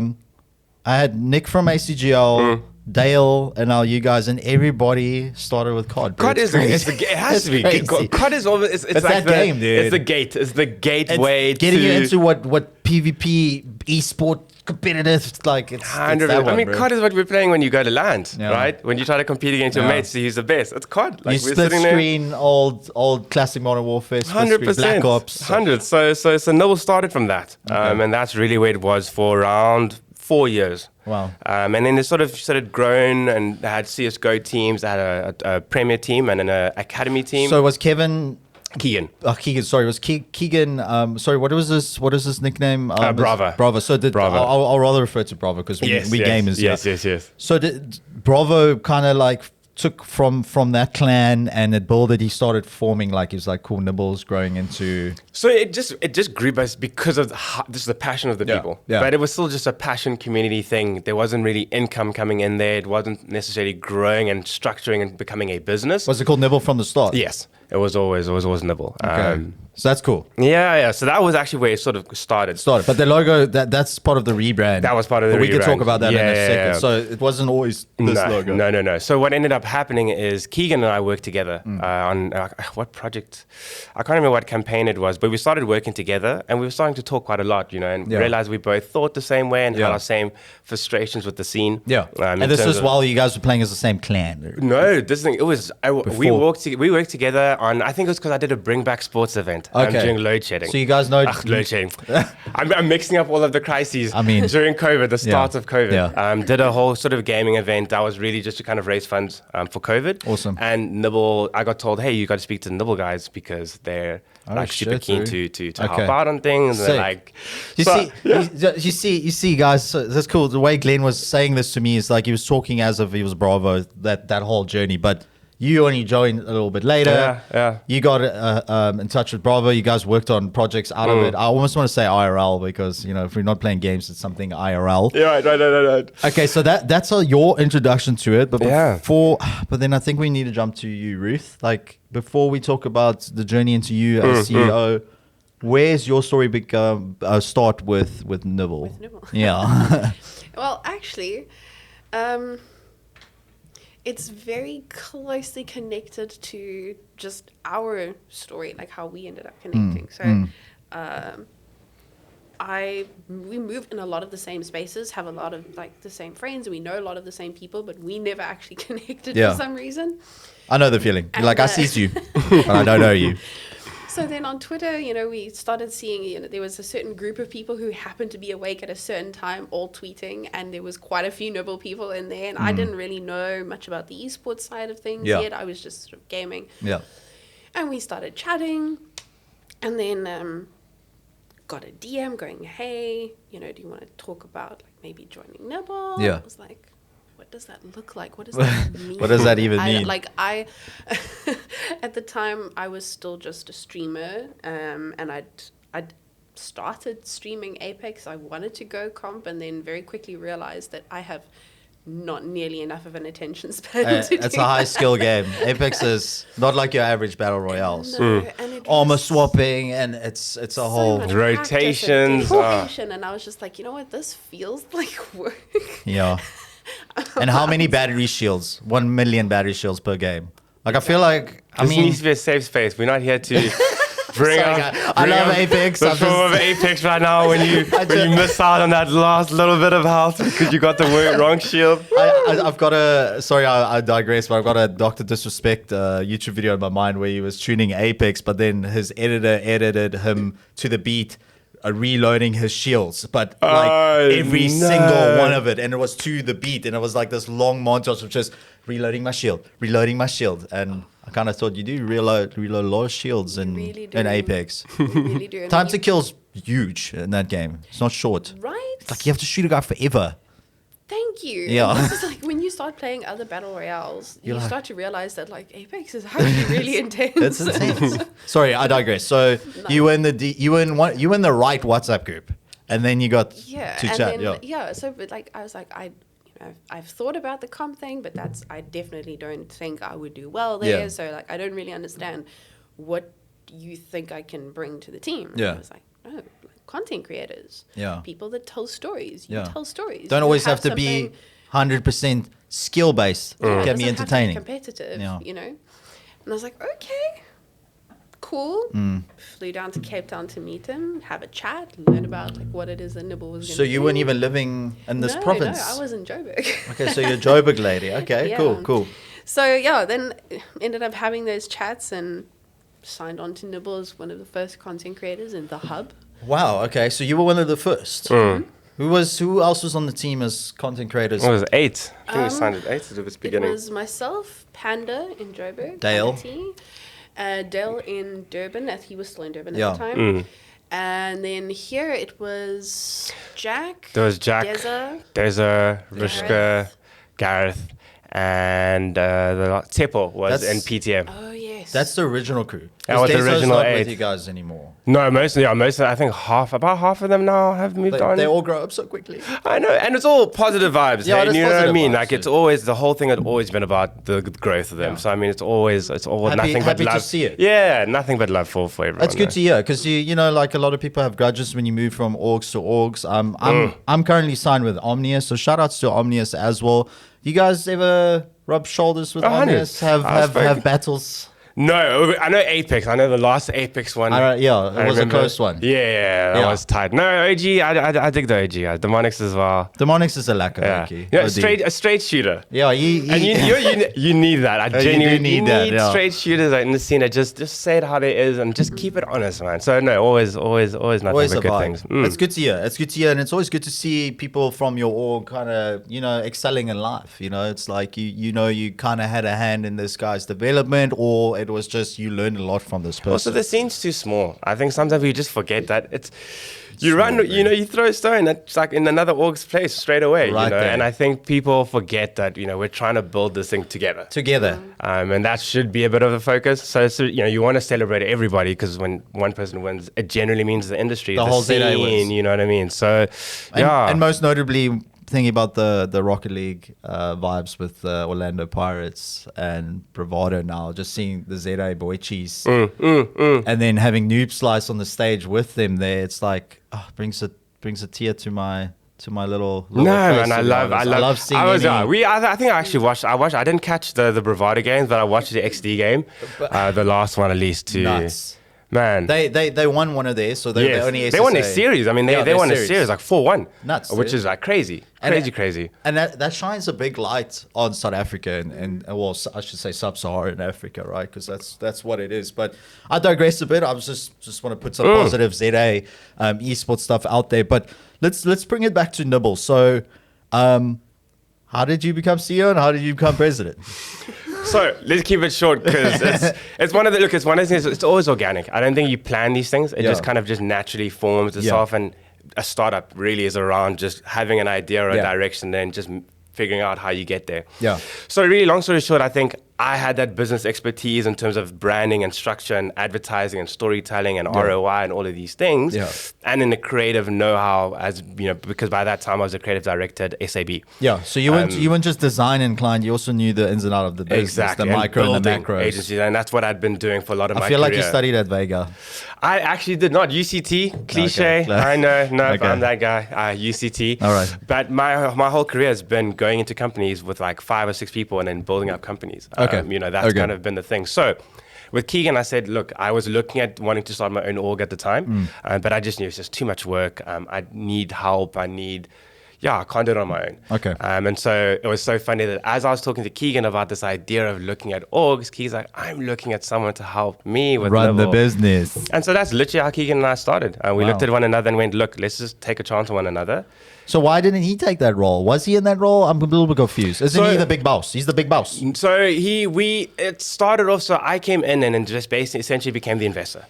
S1: had Nick from ACGL, Dale, and now you guys, and everybody started with COD. Bro.
S2: COD is it has to be.
S1: crazy.
S2: COD is always it's like
S1: that game, dude.
S2: It's the gate. It's the gateway
S1: It's getting
S2: to
S1: you into what PvP, esport, competitive, like it's
S2: 100%.
S1: that one,
S2: I mean,
S1: bro.
S2: COD is what we're playing when you go to LAN,
S1: Yeah.
S2: right? When you try to compete against your
S1: Yeah.
S2: mates to who's the best. It's COD.
S1: You
S2: Like we're
S1: split
S2: sitting there.
S1: screen, old classic Modern Warfare, split screen,
S2: 100%.
S1: Black Ops.
S2: 100. So Nibble started from that. And that's really where it was for around 4 years.
S1: Wow.
S2: And then they sort of started growing and they had CSGO teams, they had a premier team and an academy team.
S1: So was Kevin...
S2: Keegan.
S1: Keegan, sorry, was Keegan? Sorry, what was his nickname?
S2: Brava.
S1: Brava. So
S2: Brava.
S1: I'll rather refer to Brava because we gamers.
S2: Yes.
S1: So did Bravo kind of like took from that clan and it built it. He started forming like it was like cool Nibbles growing into.
S2: So it just grew by because of just the passion of the people.
S1: Yeah.
S2: But it was still just a passion community thing. There wasn't really income coming in there. It wasn't necessarily growing and structuring and becoming a business.
S1: Was it called Nibble from the start?
S2: Yes. it was always Nibble.
S1: Okay. So that's cool.
S2: Yeah. So that was actually where it sort of started.
S1: But the logo, that's part of the rebrand.
S2: That was part of the
S1: But we can
S2: rebrand.
S1: talk about that in a second.
S2: Yeah.
S1: So it wasn't always this logo.
S2: No. So what ended up happening is Keegan and I worked together on what project? I can't remember what campaign it was, but we started working together and we were starting to talk quite a lot, and realized we both thought the same way and had our same frustrations with the scene.
S1: Yeah. And this was while you guys were playing as the same clan.
S2: No, this thing, it was, we worked together on, I think it was because I did a Bring Back Sports event during load shedding.
S1: So you guys know...
S2: load shedding. I'm mixing up all of the crises
S1: mean...
S2: during COVID, the start of COVID.
S1: Yeah.
S2: Did a whole sort of gaming event that was really just to kind of raise funds for COVID.
S1: Awesome.
S2: And Nibble, I got told, hey, you got to speak to the Nibble guys because they're super keen to help out on things. And they're like... You
S1: see, guys, so that's cool. The way Glenn was saying this to me is like he was talking as if he was Bravo, that whole journey. But you only joined a little bit later.
S2: Yeah.
S1: You got in touch with Bravo. You guys worked on projects out of it. I almost want to say IRL because, if we're not playing games, it's something IRL.
S2: Yeah, right.
S1: Okay, so that's your introduction to it. But but then I think we need to jump to you, Ruth. Like, before we talk about the journey into you as CEO, where's your story start with Nibble?
S3: With Nibble.
S1: Yeah.
S3: Well, actually, it's very closely connected to just our story, like how we ended up connecting. We moved in a lot of the same spaces, have a lot of like the same friends, we know a lot of the same people, but we never actually connected for some reason.
S1: I know the feeling.
S3: And,
S1: I see you, but I don't know you.
S3: So then on Twitter, we started seeing, there was a certain group of people who happened to be awake at a certain time, all tweeting, and there was quite a few Nibble people in there, and I didn't really know much about the esports side of things yet. I was just sort of gaming.
S1: Yeah.
S3: And we started chatting, and then got a DM going, hey, do you want to talk about like maybe joining Nibble?
S1: Yeah.
S3: I was like, what does that look like? What does that mean?
S1: What does that even mean?
S3: At the time, I was still just a streamer, and I'd started streaming Apex. I wanted to go comp, and then very quickly realized that I have not nearly enough of an attention span to
S1: it's a high skill game. Apex is not like your average battle royales.
S3: And
S1: armor swapping, and it's a
S3: so
S1: whole
S3: much
S2: rotations.
S3: Dedication, and I was just like, this feels like work.
S1: Yeah. And how many battery shields? 1 million battery shields per game. Like, I feel like,
S2: This needs to be a safe space. We're not here to bring up
S1: I love Apex.
S2: The form of Apex right now when you miss out on that last little bit of health because you got the wrong shield.
S1: I've got I digress, but I've got a Dr. Disrespect YouTube video in my mind where he was tuning Apex, but then his editor edited him to the beat, reloading his shields, but like every single one of it, and it was to the beat, and it was like this long montage of just reloading my shield, and I kind of thought you do reload a lot of shields in Apex.
S3: You really do.
S1: Time to kill's huge in that game. It's not short.
S3: Right?
S1: It's like you have to shoot a guy forever.
S3: Thank you.
S1: Yeah.
S3: This is like when you start playing other battle royales, you start to realize that like Apex is actually really intense.
S1: It's intense. Sorry, I digress. So you were in the right WhatsApp group, and then you got to chat.
S3: So but like I was like I've thought about the comp thing, but I definitely don't think I would do well there.
S1: Yeah.
S3: So like I don't really understand what you think I can bring to the team. And
S1: Yeah.
S3: I was like, oh, content creators.
S1: Yeah.
S3: People that tell stories. You tell stories.
S1: Don't
S3: You
S1: always have to be 100% skill based. It can be entertaining.
S3: Competitive.
S1: Yeah.
S3: And I was like, okay, cool. Flew down to Cape Town to meet him, have a chat, learn about like what it is that Nibble was going to do.
S1: So you weren't even living in this province?
S3: No, I was in Joburg.
S1: Okay, so you're a Joburg lady. Okay,
S3: Yeah.
S1: cool.
S3: So then ended up having those chats and signed on to Nibble as one of the first content creators in the hub.
S1: Wow. Okay, so you were one of the first. Who else was on the team as content creators?
S2: It was 8. I think we signed at 8 at the beginning.
S3: It was myself, Panda in Joburg,
S1: Dale.
S3: Dale in Durban, as he was still in Durban
S1: Yeah.
S3: at the time. And then here it was Jack.
S2: There was Jack,
S3: Deza,
S2: Deza, Rishka, Gareth, and the Tepo was in PTM.
S3: Oh yes.
S1: That's the original crew.
S2: That was the
S1: Deso's
S2: original
S1: not
S2: 8.
S1: with you guys anymore.
S2: No, mostly, I think about half of them now have moved on.
S1: They all grow up so quickly.
S2: I know, and it's all positive vibes.
S1: Yeah,
S2: Hey?
S1: it is
S2: You know what I
S1: positive
S2: mean?
S1: vibes,
S2: Like it's
S1: yeah.
S2: always the whole thing had always been about the growth of them.
S1: Yeah.
S2: So I mean, it's all nothing but
S1: happy to
S2: love.
S1: see it.
S2: Yeah, nothing but love for everyone.
S1: That's good
S2: though.
S1: to hear because you know, like a lot of people have grudges when you move from orgs to orgs. I'm currently signed with Omnius, so shout outs to Omnius as well. You guys ever rub shoulders with
S2: 100.
S1: Omnius? Have battles?
S2: No, I know Apex. I know the last Apex one.
S1: Yeah, it
S2: I
S1: was a
S2: remember.
S1: close one.
S2: Yeah, that
S1: Yeah.
S2: was tight. No, OG, I dig the OG. Demonics as well.
S1: Demonics is a lacquer.
S2: Yeah,
S1: Okay.
S2: yeah,
S1: OD.
S2: a straight shooter.
S1: Yeah,
S2: And you need that. I
S1: you do
S2: genuinely
S1: need that, yeah.
S2: straight shooters like, in the scene that just say it how it is and just keep it honest, man. So no, always nothing
S1: Always
S2: but
S1: a
S2: good
S1: vibe.
S2: things.
S1: It's good to hear. It's good to hear, and it's always good to see people from your org kind of, you know, excelling in life. You know, it's like you kind of had a hand in this guy's development, or it was just you learned a lot from this person.
S2: Also, the scene's too small. I think sometimes we just forget that it's. You run, you know, you throw a stone, that's like in another org's place straight away,
S1: Right
S2: you know.
S1: there.
S2: And I think people forget that, you know, we're trying to build this thing together. And that should be a bit of a focus. So you know, you want to celebrate everybody because when one person wins, it generally means the industry,
S1: The whole ZA wins.
S2: scene, you know what I mean? So,
S1: And most notably, thinking about the Rocket League vibes with Orlando Pirates and Bravado now, just seeing the ZA boy cheese and then having Noob Slice on the stage with them there, it's like brings a tear to my little
S2: no,
S1: face,
S2: man, I
S1: to be
S2: love
S1: honest.
S2: seeing I think I actually watched. I didn't catch the Bravado games, but I watched the XD game, the last one at least too.
S1: Nuts.
S2: Man,
S1: They won one of theirs, so they
S2: yes.
S1: only SSA.
S2: They won a series. I mean, they
S1: their
S2: won a series like 4-1.
S1: Nuts,
S2: which
S1: dude.
S2: is like crazy. Crazy.
S1: And that shines a big light on South Africa and well, I should say sub-Saharan Africa, right? Because that's what it is. But I digress a bit. I was just want to put some positive ZA esports stuff out there. But let's bring it back to Nibble. So, how did you become CEO and how did you become president?
S2: So let's keep it short because it's one of the things. It's always organic. I don't think you plan these things. It just kind of just naturally forms itself. And a startup really is around just having an idea or a direction, then just figuring out how you get there.
S1: Yeah.
S2: So really, long story short, I think I had that business expertise in terms of branding and structure and advertising and storytelling and ROI and all of these things.
S1: Yeah.
S2: And in the creative know-how, as you know, because by that time I was a creative director at SAB.
S1: Yeah, so you weren't just design inclined, you also knew the ins and out of the business,
S2: Exactly.
S1: the micro and the
S2: building
S1: macros.
S2: agencies, and that's what I'd been doing for a lot of my
S1: I feel like you
S2: career.
S1: studied at Vega.
S2: I actually did not. UCT, cliche.
S1: Okay.
S2: I know. No,
S1: Okay.
S2: I'm that guy. UCT.
S1: All right.
S2: But my whole career has been going into companies with like 5 or 6 people and then building up companies.
S1: Okay.
S2: You know, that's kind of been the thing. So with Keegan, I said, look, I was looking at wanting to start my own org at the time, but I just knew it's just too much work. I need help. I can't do it on my own.
S1: Okay.
S2: And so it was so funny that as I was talking to Keegan about this idea of looking at orgs, Keegan's like, I'm looking at someone to help me with
S1: Run the
S2: Level.
S1: business.
S2: And so that's literally how Keegan and I started. We
S1: Wow.
S2: looked at one another and went, look, let's just take a chance on one another.
S1: So why didn't he take that role? Was he in that role? I'm a little bit confused. Isn't
S2: So-
S1: he the big boss? He's the big boss.
S2: So it started off, so I came in and just basically essentially became the investor.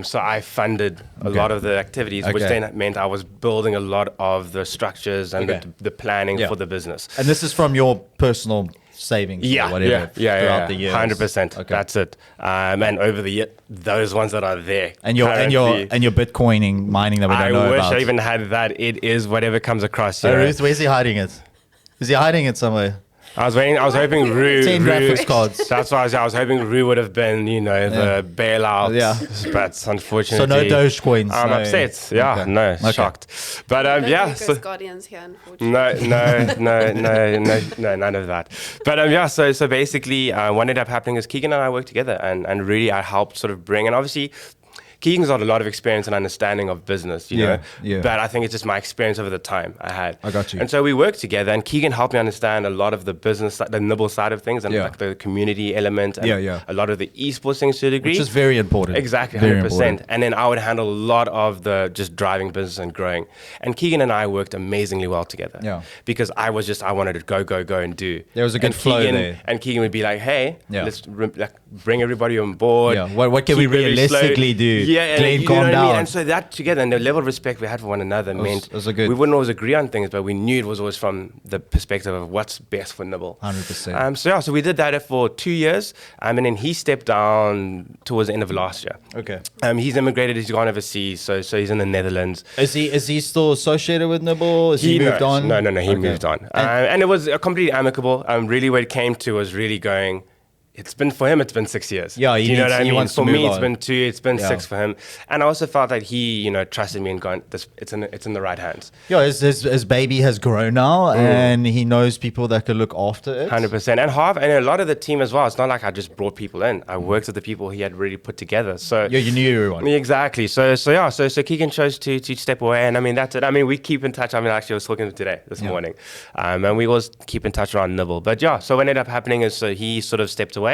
S2: So I funded a lot of the activities, which
S1: Okay.
S2: then meant I was building a lot of the structures and
S1: Okay.
S2: the planning
S1: Yeah.
S2: for the business.
S1: And this is from your personal savings or whatever throughout the years.
S2: 100%.
S1: Okay.
S2: That's it. And over the year, those ones that are there.
S1: And your
S2: currently,
S1: Bitcoining mining that we don't
S2: I
S1: know
S2: wish
S1: about.
S2: I even had that. It is whatever comes across. You know?
S1: Ruth, where's he hiding it? Is he hiding it somewhere?
S2: I was hoping Rue.
S1: 10 graphics cards.
S2: That's why I was hoping Rue would have been, the bailout.
S1: Yeah.
S2: But unfortunately.
S1: So no Dogecoins.
S2: I'm
S1: no.
S2: upset. Yeah,
S1: Okay.
S2: no,
S1: Okay.
S2: shocked. But
S3: No
S2: yeah.
S3: Lucas Guardians here, unfortunately.
S2: No, none of that. But so basically, what ended up happening is Keegan and I worked together, and really I helped sort of bring, and obviously Keegan's got a lot of experience and understanding of business, you know.
S1: Yeah.
S2: But I think it's just my experience over the time I had.
S1: I got you.
S2: And so we worked together, and Keegan helped me understand a lot of the business, the Nibble side of things, and
S1: Yeah.
S2: like the community element, and
S1: Yeah.
S2: a lot of the esports things to a degree.
S1: Which is very important.
S2: Exactly,
S1: Very
S2: 100%.
S1: important.
S2: And then I would handle a lot of the just driving business and growing. And Keegan and I worked amazingly well together.
S1: Yeah.
S2: Because I wanted to go and do.
S1: There was a good
S2: And
S1: flow
S2: Keegan,
S1: there.
S2: And Keegan would be like, hey,
S1: Yeah.
S2: let's bring everybody on board.
S1: Yeah. What can we
S2: Keep it very
S1: realistically
S2: slow.
S1: do?
S2: Yeah,
S1: Glenn,
S2: you
S1: calm
S2: know what I mean?
S1: down.
S2: And so that together and the level of respect we had for one another meant
S1: was a good-
S2: we wouldn't always agree on things, but we knew it was always from the perspective of what's best for Nibble.
S1: 100%.
S2: So we did that for 2 years, and then he stepped down towards the end of last year.
S1: Okay.
S2: He's immigrated. He's gone overseas, so he's in the Netherlands.
S1: Is he still associated with Nibble? Is he moved on?
S2: No, he
S1: Okay.
S2: moved on. And it was completely amicable. Really, what it came to was really going, it's been 6 years.
S1: Yeah,
S2: Do you know what I mean?
S1: wants to
S2: For
S1: move
S2: me, it's
S1: on.
S2: been 2. It's been
S1: Yeah.
S2: 6 for him. And I also felt that he, trusted me and gone, it's in the right hands.
S1: Yeah, his baby has grown now, and he knows people that could look after it.
S2: 100%. And a lot of the team as well. It's not like I just brought people in. I worked with the people he had really put together. So
S1: Yeah, you knew everyone.
S2: Exactly. So Keegan chose to step away, and I mean that's it. I mean we keep in touch. I mean actually I was talking to him today this morning, and we always keep in touch around Nibble. But yeah, so what ended up happening is he sort of stepped away,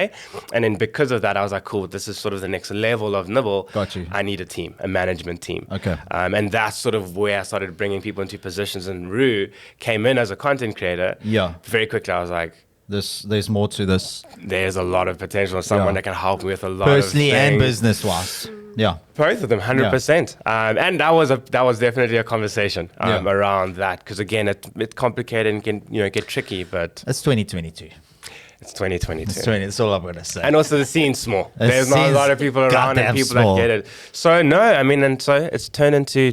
S2: and then because of that I was like, cool, this is sort of the next level of Nibble.
S1: Got you.
S2: I need a team, a management team.
S1: Okay.
S2: And that's sort of where I started bringing people into positions. And Rue came in as a content creator.
S1: Yeah.
S2: Very quickly I was like,
S1: There's more to this,
S2: there's a lot of potential. Someone
S1: Yeah.
S2: that can help me with a lot
S1: personally
S2: of
S1: and
S2: things.
S1: business-wise. Yeah.
S2: Both of them, 100%. And that was definitely a conversation
S1: Yeah.
S2: around that, because again, it's complicated and can get tricky, but
S1: It's 2022.
S2: it's 2022.
S1: It's 20. That's all I'm gonna say.
S2: And also the scene's small.
S1: The
S2: There's not a
S1: scene's
S2: lot of people around and
S1: goddamn
S2: people
S1: small.
S2: that get it. So no, I mean, and so it's turned into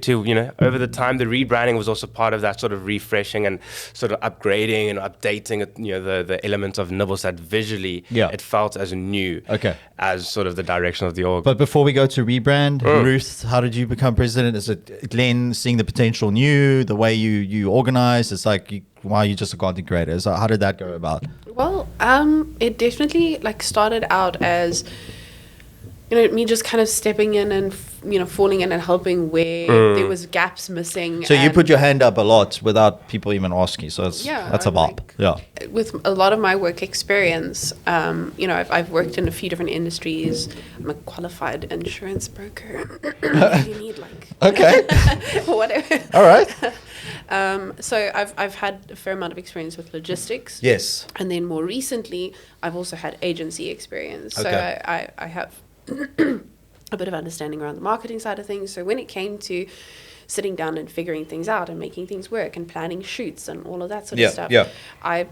S2: over the time, the rebranding was also part of that sort of refreshing and sort of upgrading and updating the elements of Nibbles that visually it felt as new as sort of the direction of the org.
S1: But before we go to rebrand, Ruth, how did you become president? Is it Glenn seeing the potential in you, the way you organize? It's like, why are you just a content creator? So how did that go about?
S3: Well, it definitely started out as me just kind of stepping in and falling in and helping where there was gaps missing.
S1: So you
S3: and
S1: put your hand up a lot without people even asking. So that's a vibe. Yeah.
S3: With a lot of my work experience, I've worked in a few different industries. I'm a qualified insurance broker. You need
S1: Okay.
S3: whatever.
S1: All right.
S3: So I've had a fair amount of experience with logistics.
S1: Yes.
S3: And then more recently, I've also had agency experience. So
S1: Okay.
S3: I have a bit of understanding around the marketing side of things. So when it came to sitting down and figuring things out and making things work and planning shoots and all of that sort of stuff, I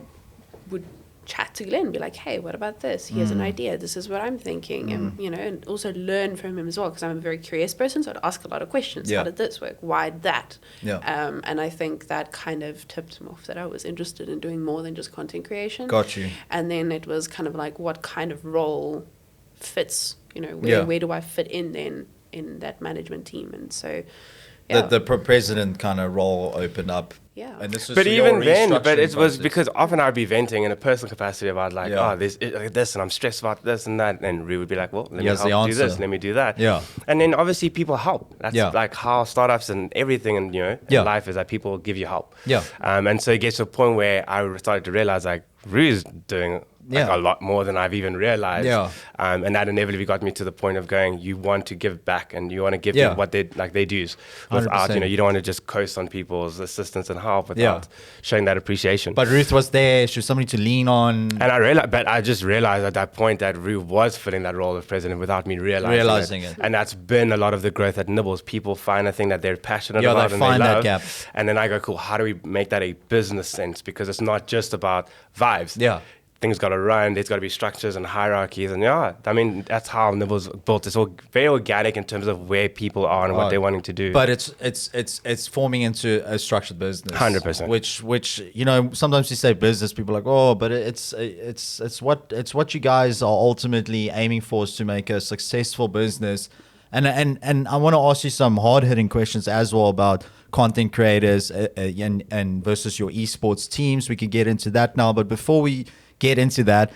S3: would chat to Glenn and be like, hey, what about this? Here's an idea. This is what I'm thinking. And, and also learn from him as well, because I'm a very curious person. So I'd ask a lot of questions. How did this work? Why that? And I think that kind of tipped him off that I was interested in doing more than just content creation.
S1: Got you.
S3: And then it was kind of like, what kind of role fits, where do I fit in then in that management team? And so,
S1: The president kind of role opened up.
S3: Yeah.
S1: And this was
S2: But
S1: your
S2: even then, but
S1: restructuring
S2: it was
S1: process.
S2: because often I'd be venting in a personal capacity about there's this and I'm stressed about this and that, and Rue would be like, well, let me
S1: Yes, the
S2: help do this,
S1: answer.
S2: let me do that.
S1: Yeah.
S2: And then obviously people help. That's like how startups and everything and in life is that people give you help.
S1: Yeah.
S2: And so it gets to a point where I started to realize Rue's doing a lot more than I've even realized.
S1: Yeah.
S2: And that inevitably got me to the point of going, you want to give back and you want to give them what they do without,
S1: 100%.
S2: you don't want to just coast on people's assistance and help without showing that appreciation.
S1: But Ruth was there. She was somebody to lean on.
S2: And I just realized at that point that Ruth was filling that role of president without me realizing it. And that's been a lot of the growth at Nibbles. People find a thing that they're passionate about and
S1: find
S2: they
S1: that
S2: love.
S1: gap.
S2: And then I go, cool, how do we make that a business sense? Because it's not just about vibes.
S1: Yeah.
S2: Things got to run. There's got to be structures and hierarchies, and I mean that's how Nibble's built. It's all very organic in terms of where people are and what they're wanting to do.
S1: But it's forming into a structured business.
S2: 100%.
S1: Which sometimes you say business, people are like, oh, but it's what you guys are ultimately aiming for, is to make a successful business. And I want to ask you some hard hitting questions as well about content creators and versus your esports teams. We can get into that now, but before we get into that,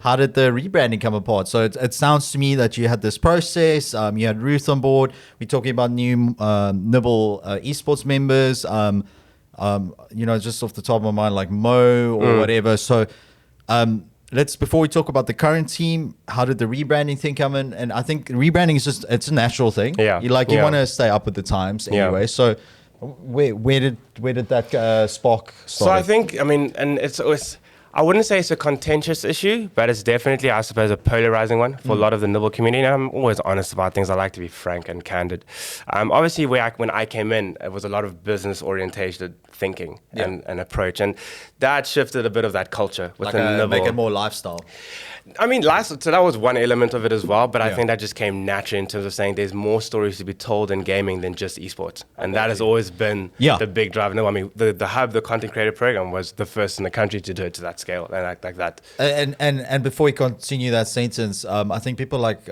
S1: how did the rebranding come apart? So it sounds to me that you had this process. You had Ruth on board. We're talking about new Nibble esports members. Just off the top of my mind, like Mo or whatever. So before we talk about the current team, how did the rebranding thing come in? And I think rebranding is it's a natural thing.
S2: Yeah.
S1: You want to stay up with the times anyway.
S2: Yeah.
S1: So where did that spark start?
S2: So I think, and it's always, I wouldn't say it's a contentious issue, but it's definitely, I suppose, a polarizing one for a lot of the Nibble community. And I'm always honest about things. I like to be frank and candid. Obviously, when I came in, it was a lot of business-orientated thinking and approach. And that shifted a bit of that culture within Nibble.
S1: Make it more lifestyle.
S2: I mean, so that was one element of it as well, but I think that just came naturally in terms of saying there's more stories to be told in gaming than just esports. And that has always been the big driver. No, I mean, the Hub, the content creator program, was the first in the country to do it to that scale and act like that.
S1: And before we continue that sentence, I think people like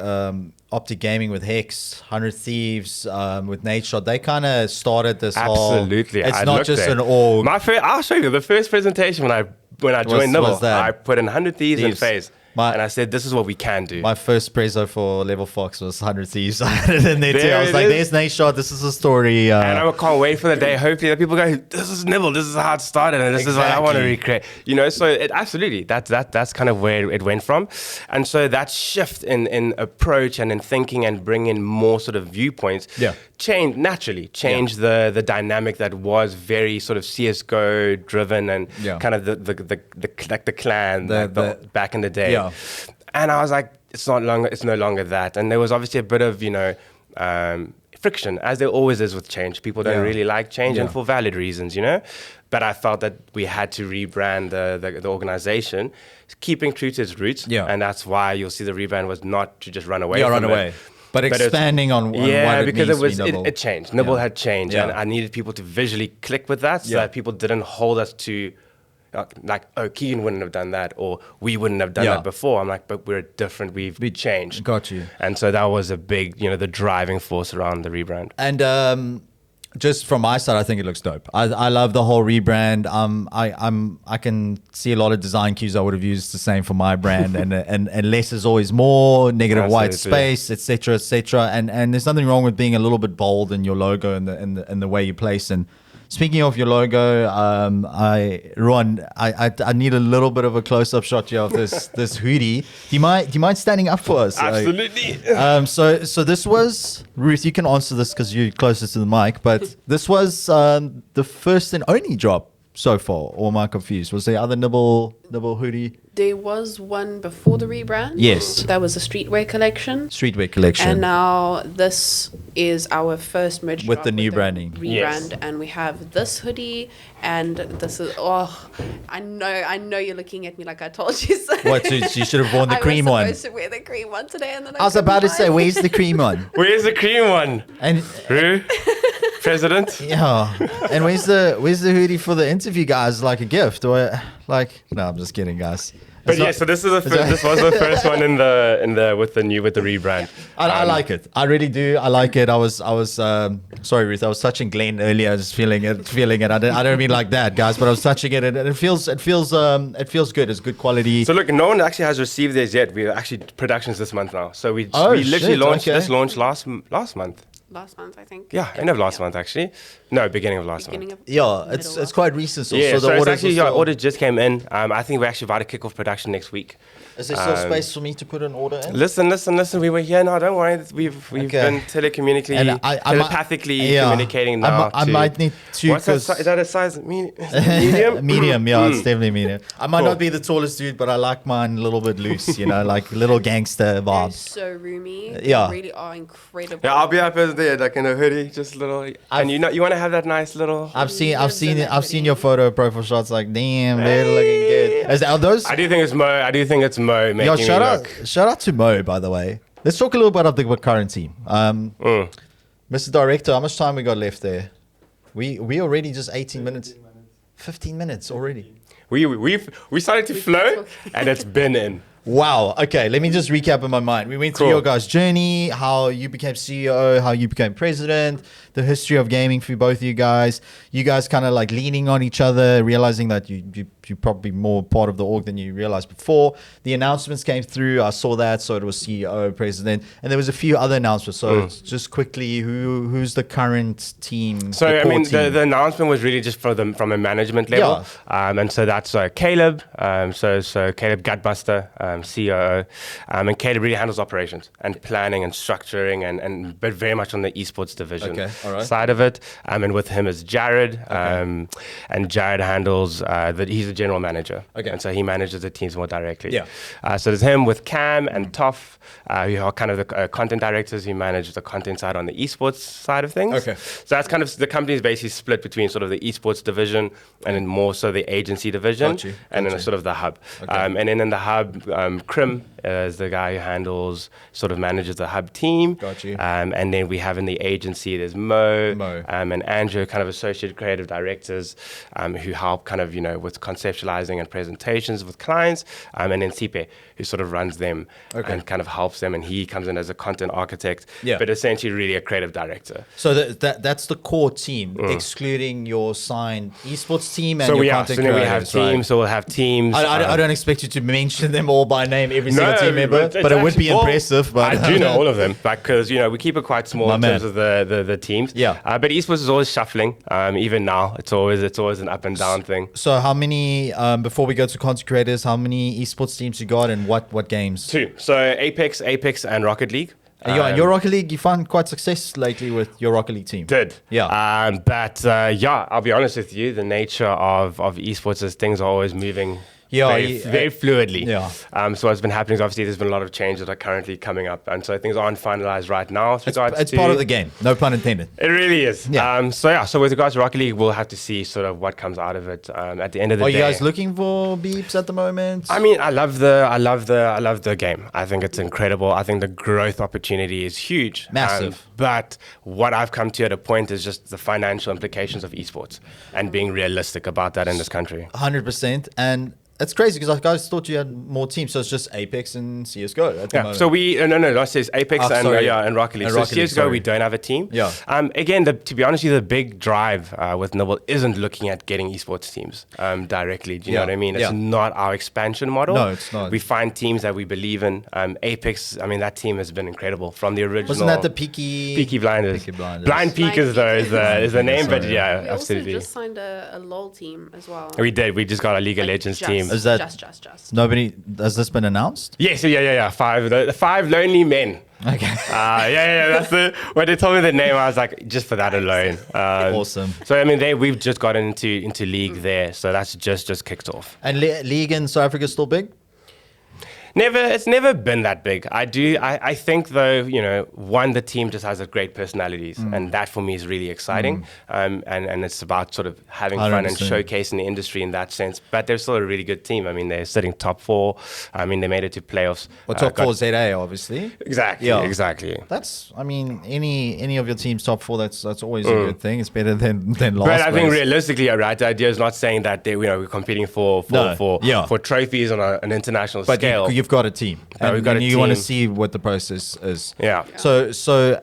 S1: Optic Gaming with Hex, 100 Thieves, with Nate Shot, they kind of started this
S2: Absolutely.
S1: whole... It's not just an org.
S2: I'll show you the first presentation when I joined Nibble. I put in 100 Thieves in phase. And I said, this is what we can do.
S1: My first prezo for LevelFox was 100 Thieves. I had it in there too. I was like, there's Nate Shot. This is a story.
S2: And I can't wait for the day. Hopefully that people go, this is Nibble. This is how it started. And this is what I want to recreate. You know, so absolutely, that's kind of where it went from. And so that shift in approach and in thinking and bringing more sort of viewpoints changed the dynamic that was very sort of CSGO driven and kind of the clan back in the day. And I was like, it's no longer that. And there was obviously a bit of, friction, as there always is with change. People don't really like change, and for valid reasons, But I felt that we had to rebrand the organization, keeping true to its roots. And that's why you'll see the rebrand was not to just run away from it.
S1: But expanding on what it
S2: because
S1: means
S2: it changed. Nibble had changed, and I needed people to visually click with that so that people didn't hold us to... like, oh, Keegan wouldn't have done that, or we wouldn't have done that before. I'm like, but we're different. We've changed.
S1: Got you.
S2: And so that was a big, the driving force around the rebrand.
S1: And just from my side, I think it looks dope. I love the whole rebrand. I can see a lot of design cues I would have used the same for my brand, and less is always more. Negative white space, etc., etc. And there's nothing wrong with being a little bit bold in your logo and the way you place. And speaking of your logo, Ron, I need a little bit of a close-up shot here of this hoodie. Do you mind standing up for us?
S2: Absolutely.
S1: So this was, Ruth, you can answer this because you're closer to the mic, but this was the first and only drop so far, or am I confused? Was there other Nibble hoodie?
S3: There was one before the rebrand.
S1: Yes.
S3: That was the Streetwear Collection.
S1: Streetwear Collection.
S3: And now this is our first merch
S1: with
S3: drop
S1: the new branding.
S3: Rebrand, and we have this hoodie, and this is I know you're looking at me like I told you so.
S1: What? So you should have worn the cream one.
S3: I was supposed to wear the cream one today, and then
S1: I was about to say, where's the cream one?
S2: Where's the cream one?
S1: And
S2: who? President?
S1: Yeah. And where's the hoodie for the interview, guys? Like a gift, or like? No, I'm just kidding, guys.
S2: But so this is this was the first one in the with the rebrand.
S1: I like it. I really do. I like it. I was sorry, Ruth. I was touching Glenn earlier, just feeling it. I don't mean like that, guys, but I was touching it, and it feels good. It's good quality.
S2: So look, no one actually has received theirs yet. We actually productions this month now. So we literally launched this last month.
S3: Last month, I think.
S2: Yeah, end of last month actually. No, beginning of last month.
S1: It's quite recent. So
S2: the order just came in. I think we're actually about to kick off production next week.
S1: Is there still space for me to put an order in?
S2: Listen. We were here now. Don't worry. We've been telepathically communicating now.
S1: I might need to.
S2: What's that? Is that a size medium?
S1: Medium, yeah, it's definitely medium. I might not be the tallest dude, but I like mine a little bit loose. Like little gangster vibe.
S3: So roomy.
S1: Yeah,
S3: they really are incredible.
S2: Yeah, I'll be up there, like in a hoodie, just little. And you want to have that nice little.
S1: I've seen your photo profile shots. Like, damn, they're looking good. Are those?
S2: I do think it's Mo.
S1: Yo, shout out to Mo, by the way. Let's talk a little bit about the current team. Mr. Director, how much time we got left there? We already just 18 minutes. 15 minutes already.
S2: We started to flow, and it's been in.
S1: Wow. Okay, let me just recap in my mind. We went through your guys' journey, how you became CEO, how you became president, the history of gaming for both of you guys. You guys kind of like leaning on each other, realizing that you're probably more part of the org than you realized before. The announcements came through. I saw that. So it was CEO, president, and there was a few other announcements. So just quickly, who's the current team?
S2: So the announcement was really just from a management level, and so that's Caleb. So Caleb Gutbuster, COO, and Caleb really handles operations and planning and structuring, but very much on the esports division. Okay. side of it. And with him is Jared. And Jared handles he's the general manager.
S1: Okay.
S2: And so he manages the teams more directly.
S1: Yeah.
S2: So there's him with Cam and Toff, who are kind of the content directors who manage the content side on the esports side of things.
S1: Okay.
S2: So that's kind of, the company is basically split between sort of the esports division and then more so the agency division. And then sort of the hub. And then in the hub, Krim is the guy who handles, sort of manages the hub team. And then we have in the agency, there's Mo. And Andrew, kind of associate creative directors who help kind of, with conceptualizing and presentations with clients. And then Sipe, who sort of runs them and kind of helps them. And he comes in as a content architect, but essentially really a creative director.
S1: So that's the core team, excluding your signed esports team and your content
S2: then we
S1: creators,
S2: have teams,
S1: right?
S2: so we'll have teams.
S1: I don't expect you to mention them all by name, every single team member, but it would be impressive. But
S2: I do know all of them, because we keep it quite small in terms of the teams. But esports is always shuffling. Even now, it's always an up and down thing.
S1: So how many? Before we go to content creators, how many esports teams you got, and what games?
S2: 2. So Apex, and Rocket League.
S1: Your Rocket League, you found quite success lately with your Rocket League team.
S2: Yeah. But I'll be honest with you, the nature of esports is things are always moving very fluidly. So what's been happening is obviously there's been a lot of changes that are currently coming up, and so things aren't finalized right now.
S1: It's part of the game, no pun intended.
S2: It really is. So with regards to Rocket League, we'll have to see sort of what comes out of it at the end of the day.
S1: Are you guys looking for beeps at the moment?
S2: I mean, I love the game. I think it's incredible. I think the growth opportunity is huge,
S1: massive.
S2: But what I've come to at a point is just the financial implications of esports and being realistic about that in this country.
S1: 100%. And it's crazy because I guys thought you had more teams, so it's just Apex and CS:GO at the moment.
S2: So I says Apex and Rocket League. So CS:GO, we don't have a team. Again, to be honest with you, the big drive with Nibble isn't looking at getting esports teams directly. Do you know what I mean? It's not our expansion model.
S1: No, it's not.
S2: We find teams that we believe in. Apex, I mean, that team has been incredible from the original.
S1: Wasn't that the Peaky
S2: Blinders? Blind Peak is the name, but absolutely.
S3: We also just signed a LOL team as well.
S2: We did. We just got a League of Legends team.
S1: Is that just nobody? Has this been announced?
S2: Yes, yeah. The 5 lonely men.
S1: Okay.
S2: That's when they told me the name, I was like, just for that alone.
S1: Awesome.
S2: So I mean, we've just gotten into League there, so that's just kicked off.
S1: And League in South Africa is still big?
S2: It's never been that big. I think though, one, the team just has a great personalities, and that for me is really exciting. And it's about sort of having 100%. Fun and showcasing the industry in that sense. But they're still a really good team. I mean, they're sitting top 4. I mean, they made it to playoffs.
S1: Well, top 4 ZA, obviously.
S2: Exactly. Exactly.
S1: That's, I mean, any of your team's top 4. That's always a good thing. It's better than last.
S2: But I think realistically, right, the idea is not saying that we're competing for trophies on an international scale.
S1: You've got a team, and you want to see what the process is. So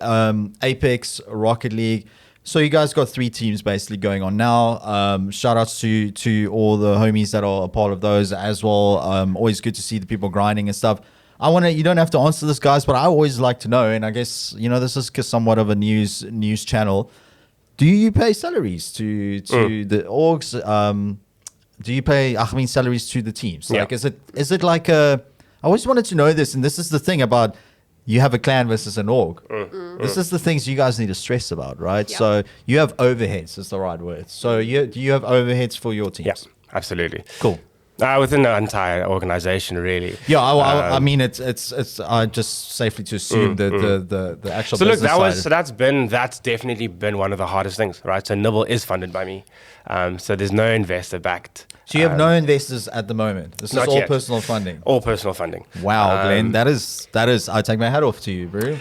S1: Apex, Rocket League. So you guys got 3 teams basically going on now. Shout outs to all the homies that are a part of those as well. Always good to see the people grinding and stuff. You don't have to answer this, guys, but I always like to know, and I guess this is somewhat of a news channel. Do you pay salaries to the orgs? Do you pay salaries to the teams? Like, is it like a? I always wanted to know this, and this is the thing about you have a clan versus an org. This is the things you guys need to stress about, right? Yeah. So you have overheads, is the right word. So do you have overheads for your teams?
S2: Yeah, absolutely.
S1: Cool.
S2: Within the entire organization, really.
S1: Yeah, I mean, it's just safely to assume the actual.
S2: So look, that's definitely been one of the hardest things, right? So Nibble is funded by me, so there's no investor backed.
S1: So you have no investors at the moment. This is all yet. Personal funding.
S2: All personal funding.
S1: Wow, Glenn, that is. I take my hat off to you, bro.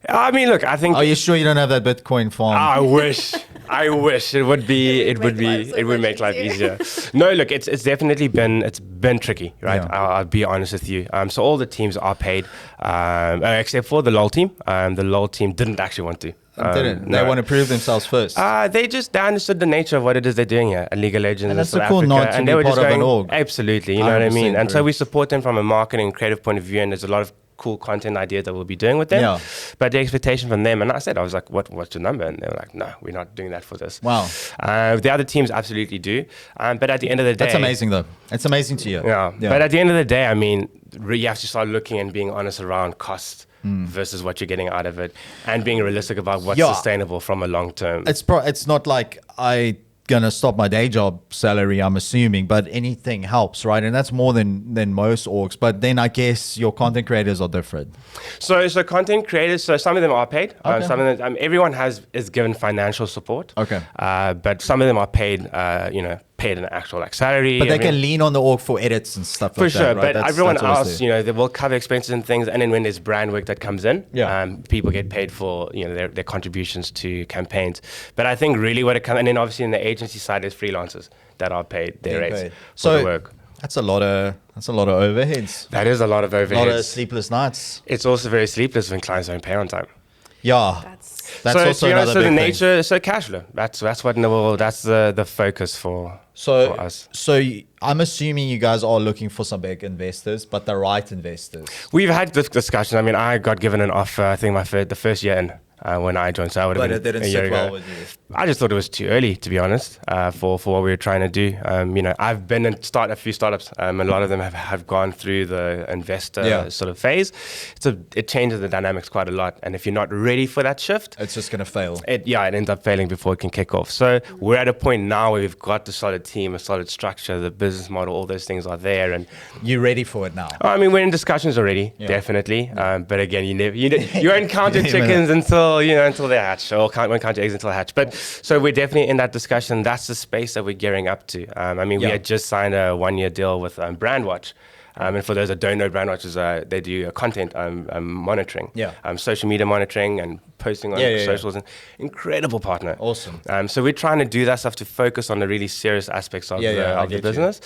S2: I mean, look, I think.
S1: Are you sure you don't have that Bitcoin farm?
S2: I wish it would be. It would make life easier. No, look, it's definitely been tricky, right? Yeah. I'll be honest with you. So all the teams are paid, except for the LOL team. The LOL team didn't actually want to.
S1: They want to prove themselves first.
S2: They understood the nature of what it is they're doing here at League of Legends
S1: and that's
S2: in
S1: a
S2: South
S1: cool
S2: Africa.
S1: Nod to
S2: and
S1: be
S2: they were
S1: part
S2: just
S1: of
S2: going,
S1: an org.
S2: Absolutely, you know what I mean? And so we support them from a marketing and creative point of view, and there's a lot of cool content ideas that we'll be doing with them. Yeah. But the expectation from them, and I was like, what's your number? And they were like, no, we're not doing that for this.
S1: Wow.
S2: The other teams absolutely do. But at the end of the day...
S1: That's amazing, though. It's amazing to you.
S2: Yeah. But at the end of the day, I mean, you have to start looking and being honest around cost. versus what you're getting out of it, and being realistic about what's
S1: Yeah.
S2: sustainable from a long term.
S1: It's not like I gonna stop my day job salary, I'm assuming, but anything helps, right? And that's more than most orgs. But then I guess your content creators are different.
S2: So content creators, so some of them are paid.
S1: Okay.
S2: Some of them, everyone is given financial support.
S1: Okay.
S2: But some of them are paid, paid an actual like salary.
S1: But they can lean on the org for edits and stuff
S2: For
S1: like
S2: sure,
S1: that, right?
S2: but everyone
S1: that's always
S2: else,
S1: there.
S2: they will cover expenses and things, and then when there's brand work that comes in, people get paid for their contributions to campaigns. But I think really what it comes, and then obviously in the agency side is freelancers that are paid their
S1: Being
S2: rates
S1: paid.
S2: for
S1: So
S2: the work.
S1: that's a lot of overheads.
S2: That is a lot of overheads.
S1: A lot of sleepless nights.
S2: It's also very sleepless when clients don't pay on time.
S1: Yeah. That's
S2: so
S1: also
S2: to be honest,
S1: another
S2: so the
S1: big thing.
S2: nature, so cash flow. That's what that's the focus for us.
S1: So I'm assuming you guys are looking for some big investors, but the right investors.
S2: We've had this discussion. I mean, I got given an offer, I think the first year in when I joined. So I would have
S1: But
S2: been
S1: it didn't
S2: a year
S1: sit well
S2: ago.
S1: with you.
S2: I just thought it was too early, to be honest, for what we were trying to do. I've been in a few startups. A lot of them have gone through the investor sort of phase. It changes the dynamics quite a lot. And if you're not ready for that shift,
S1: It's just gonna fail.
S2: it ends up failing before it can kick off. So we're at a point now where we've got the solid team, a solid structure, the business model, all those things are there. And
S1: You ready for it now?
S2: I mean, we're in discussions already, definitely. But again, you don't count your chickens until they hatch, or won't count your eggs until they hatch. But so we're definitely in that discussion. That's the space that we're gearing up to. We had just signed a 1-year deal with Brandwatch. And for those that don't know, Brandwatch is they do content monitoring, social media monitoring and posting on socials. And incredible partner.
S1: Awesome.
S2: So we're trying to do that stuff to focus on the really serious aspects of the business.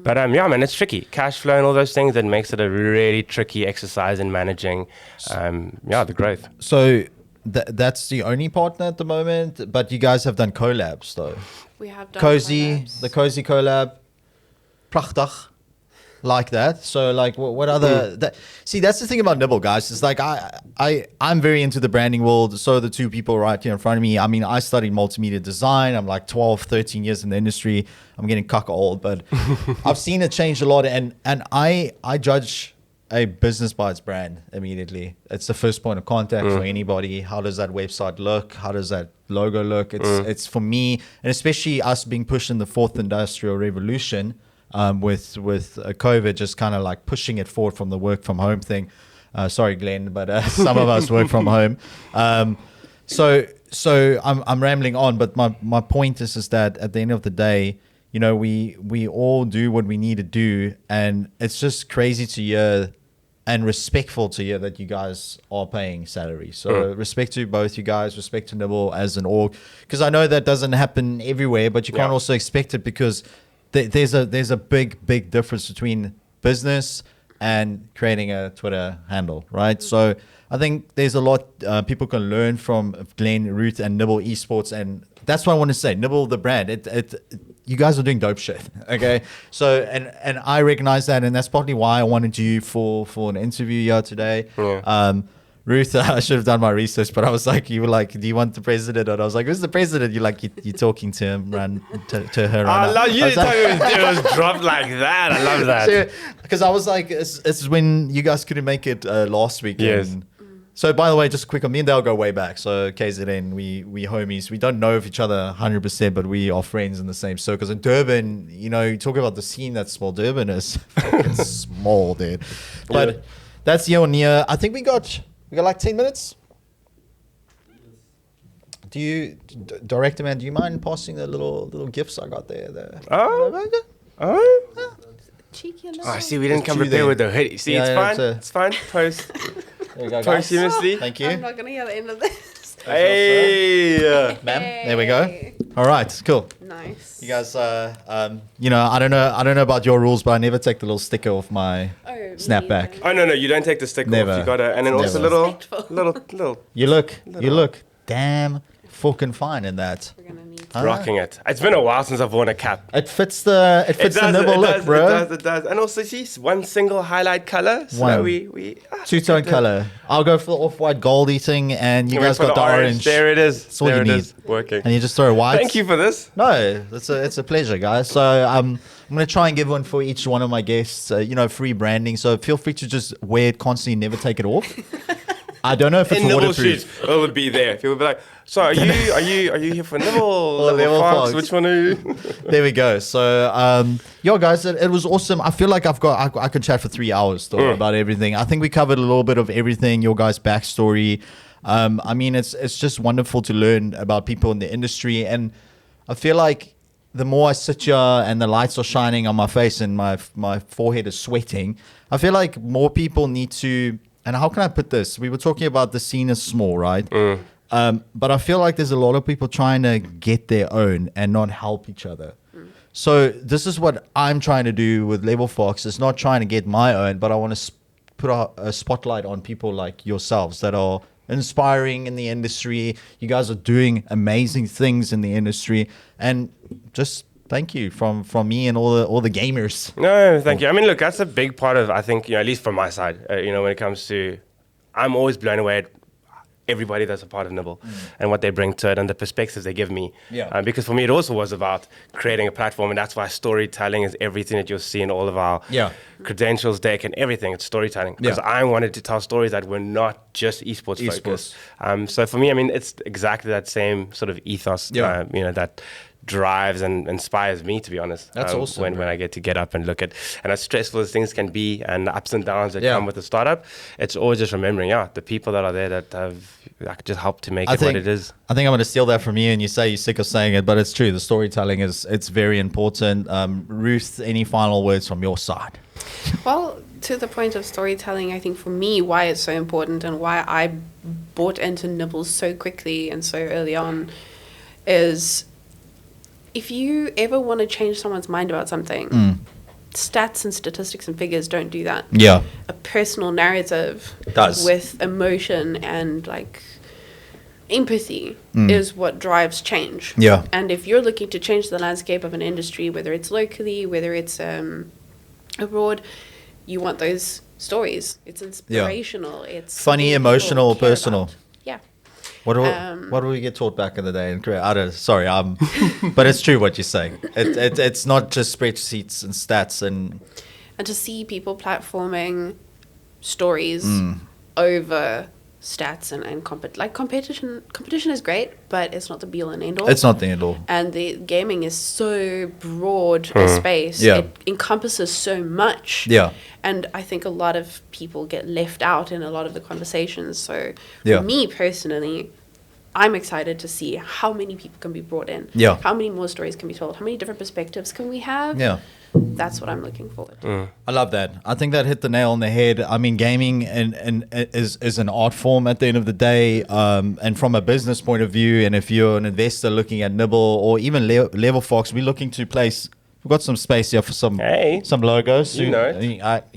S2: But man, it's tricky. Cash flow and all those things, that makes it a really tricky exercise in managing the growth.
S1: So that's the only partner at the moment, but you guys have done collabs though.
S3: We have done
S1: Cozy,
S3: collabs.
S1: the Cozy collab, prachtig, like that. So like, what other? See, that's the thing about Nibble, guys. It's like I'm very into the branding world. So are the two people right here in front of me. I mean, I studied multimedia design. I'm like 12, 13 years in the industry. I'm getting cuck old, but I've seen it change a lot. And I judge a business by its brand immediately. It's the first point of contact for anybody. How does that website look? How does that logo look? It's for me, and especially us being pushed in the fourth industrial revolution, with COVID just kind of like pushing it forward from the work from home thing. Sorry, Glenn, but some of us work from home. So I'm rambling on, but my point is that at the end of the day, we all do what we need to do, and it's just crazy to hear and respectful to hear that you guys are paying salary. So respect to both you guys, respect to Nibble as an org, because I know that doesn't happen everywhere, but you can't also expect it, because there's a big difference between business and creating a Twitter handle, right? So I think there's a lot people can learn from Glenn, Ruth, and Nibble Esports, and that's what I want to say. Nibble, the brand, you guys are doing dope shit, okay? So and I recognize that, and that's partly why I wanted you for an interview here today. Ruth, I should have done my research, but I was like, you were like, do you want the president? And I was like, who's the president? You're like, you're talking to him, to her.
S2: I
S1: Right
S2: love you.
S1: now.
S2: It was dropped like that. I love that.
S1: Because I was like, it's when you guys couldn't make it last week.
S2: Yes.
S1: So by the way, just quick on me and Dale go way back. So KZN, we homies. We don't know of each other 100%, but we are friends in the same circles. And Durban, you talk about the scene that's small. Durban is fucking small, dude. But that's year on year. I think we got like 10 minutes. Do you, director man, do you mind passing the little gifts I got there?
S3: Cheeky little.
S2: Oh, I see. We didn't
S1: There's
S2: come
S1: two
S2: prepared
S1: there.
S2: with the hoodie. See,
S1: Yeah,
S2: it's
S1: yeah,
S2: fine. It's fine. Post.
S1: There we go, guys.
S2: Posthumously.
S1: Thank
S3: I'm
S1: you.
S3: not gonna hear the end of this.
S2: Hey.
S1: Ma'am, there we go. All right, cool.
S3: Nice.
S1: You guys, I don't know about your rules, but I never take the little sticker off my snapback.
S3: neither.
S2: Oh no, you don't take the sticker
S1: Never.
S2: off. You gotta, and then also
S1: Never.
S2: little
S1: You look damn fucking fine in that.
S3: We're gonna need
S1: Huh?
S2: rocking it. It's been a while since I've worn a cap.
S1: It fits the Nibble look, bro.
S2: It does. And also, see, one single highlight color. So
S1: One.
S2: that we
S1: Two-tone color. I'll go for the off-white goldy thing, and you guys got the orange.
S2: There it is.
S1: That's all
S2: there
S1: you
S2: it
S1: need.
S2: is. Working.
S1: And you just throw white.
S2: Thank you for this.
S1: No, it's a pleasure, guys. So I'm gonna try and give one for each one of my guests. Free branding. So feel free to just wear it constantly, never take it off. I don't know if it's
S2: in Nibble
S1: waterproof.
S2: shoes, it would be there. People would be like, so are you here for Nibble or
S1: LevelFox?
S2: LevelFox? Which one are you?
S1: There we go. So, yo, guys, it was awesome. I feel like I could chat for 3 hours still about everything. I think we covered a little bit of everything. Your guys' backstory. I mean, it's just wonderful to learn about people in the industry, and I feel like the more I sit here and the lights are shining on my face and my forehead is sweating, I feel like more people need to. And how can I put this? We were talking about the scene is small, right? But I feel like there's a lot of people trying to get their own and not help each other. So this is what I'm trying to do with LevelFox. It's not trying to get my own, but I want to put a spotlight on people like yourselves that are inspiring in the industry. You guys are doing amazing things in the industry, and just thank you from me and all the gamers.
S2: No, thank you. I mean, look, that's a big part of, I think, at least from my side, when it comes to, I'm always blown away at everybody that's a part of Nibble and what they bring to it and the perspectives they give me.
S1: Yeah.
S2: Because for me, it also was about creating a platform, and that's why storytelling is everything that you'll see in all of our credentials deck and everything. It's storytelling. Because I wanted to tell stories that were not just esports focused. So for me, I mean, it's exactly that same sort of ethos, that drives and inspires me, to be honest.
S1: That's awesome.
S2: When I get up and look at, and as stressful as things can be and the ups and downs that come with a startup, it's always just remembering, the people that are there that have just helped to make what it is.
S1: I think I'm going to steal that from you, and you say you're sick of saying it, but it's true. The storytelling it's very important. Ruth, any final words from your side?
S3: Well, to the point of storytelling, I think for me, why it's so important and why I bought into Nibble so quickly and so early on is, if you ever want to change someone's mind about something, stats and statistics and figures don't do that.
S1: Yeah.
S3: A personal narrative
S1: does.
S3: With emotion and like empathy is what drives change.
S1: Yeah.
S3: And if you're looking to change the landscape of an industry, whether it's locally, whether it's abroad, you want those stories. It's inspirational. It's
S1: funny, emotional, personal.
S3: About. Yeah.
S1: What do we get taught back in the day in Korea? I don't. Sorry, but it's true what you're saying. It's not just spreadsheets and stats and
S3: to see people platforming stories over stats and competition is great, but it's not the be all and end all.
S1: It's not the end all.
S3: And the gaming is so broad a space.
S1: Yeah.
S3: It encompasses so much.
S1: Yeah.
S3: And I think a lot of people get left out in a lot of the conversations. So for me personally, I'm excited to see how many people can be brought in.
S1: Yeah.
S3: How many more stories can be told? How many different perspectives can we have?
S1: Yeah.
S3: That's what I'm looking forward to.
S1: I love that. I think that hit the nail on the head. I mean, gaming is an art form at the end of the day, and from a business point of view. And if you're an investor looking at Nibble or even LevelFox, we're looking to place. We've got some space here for some logos.
S2: You know it.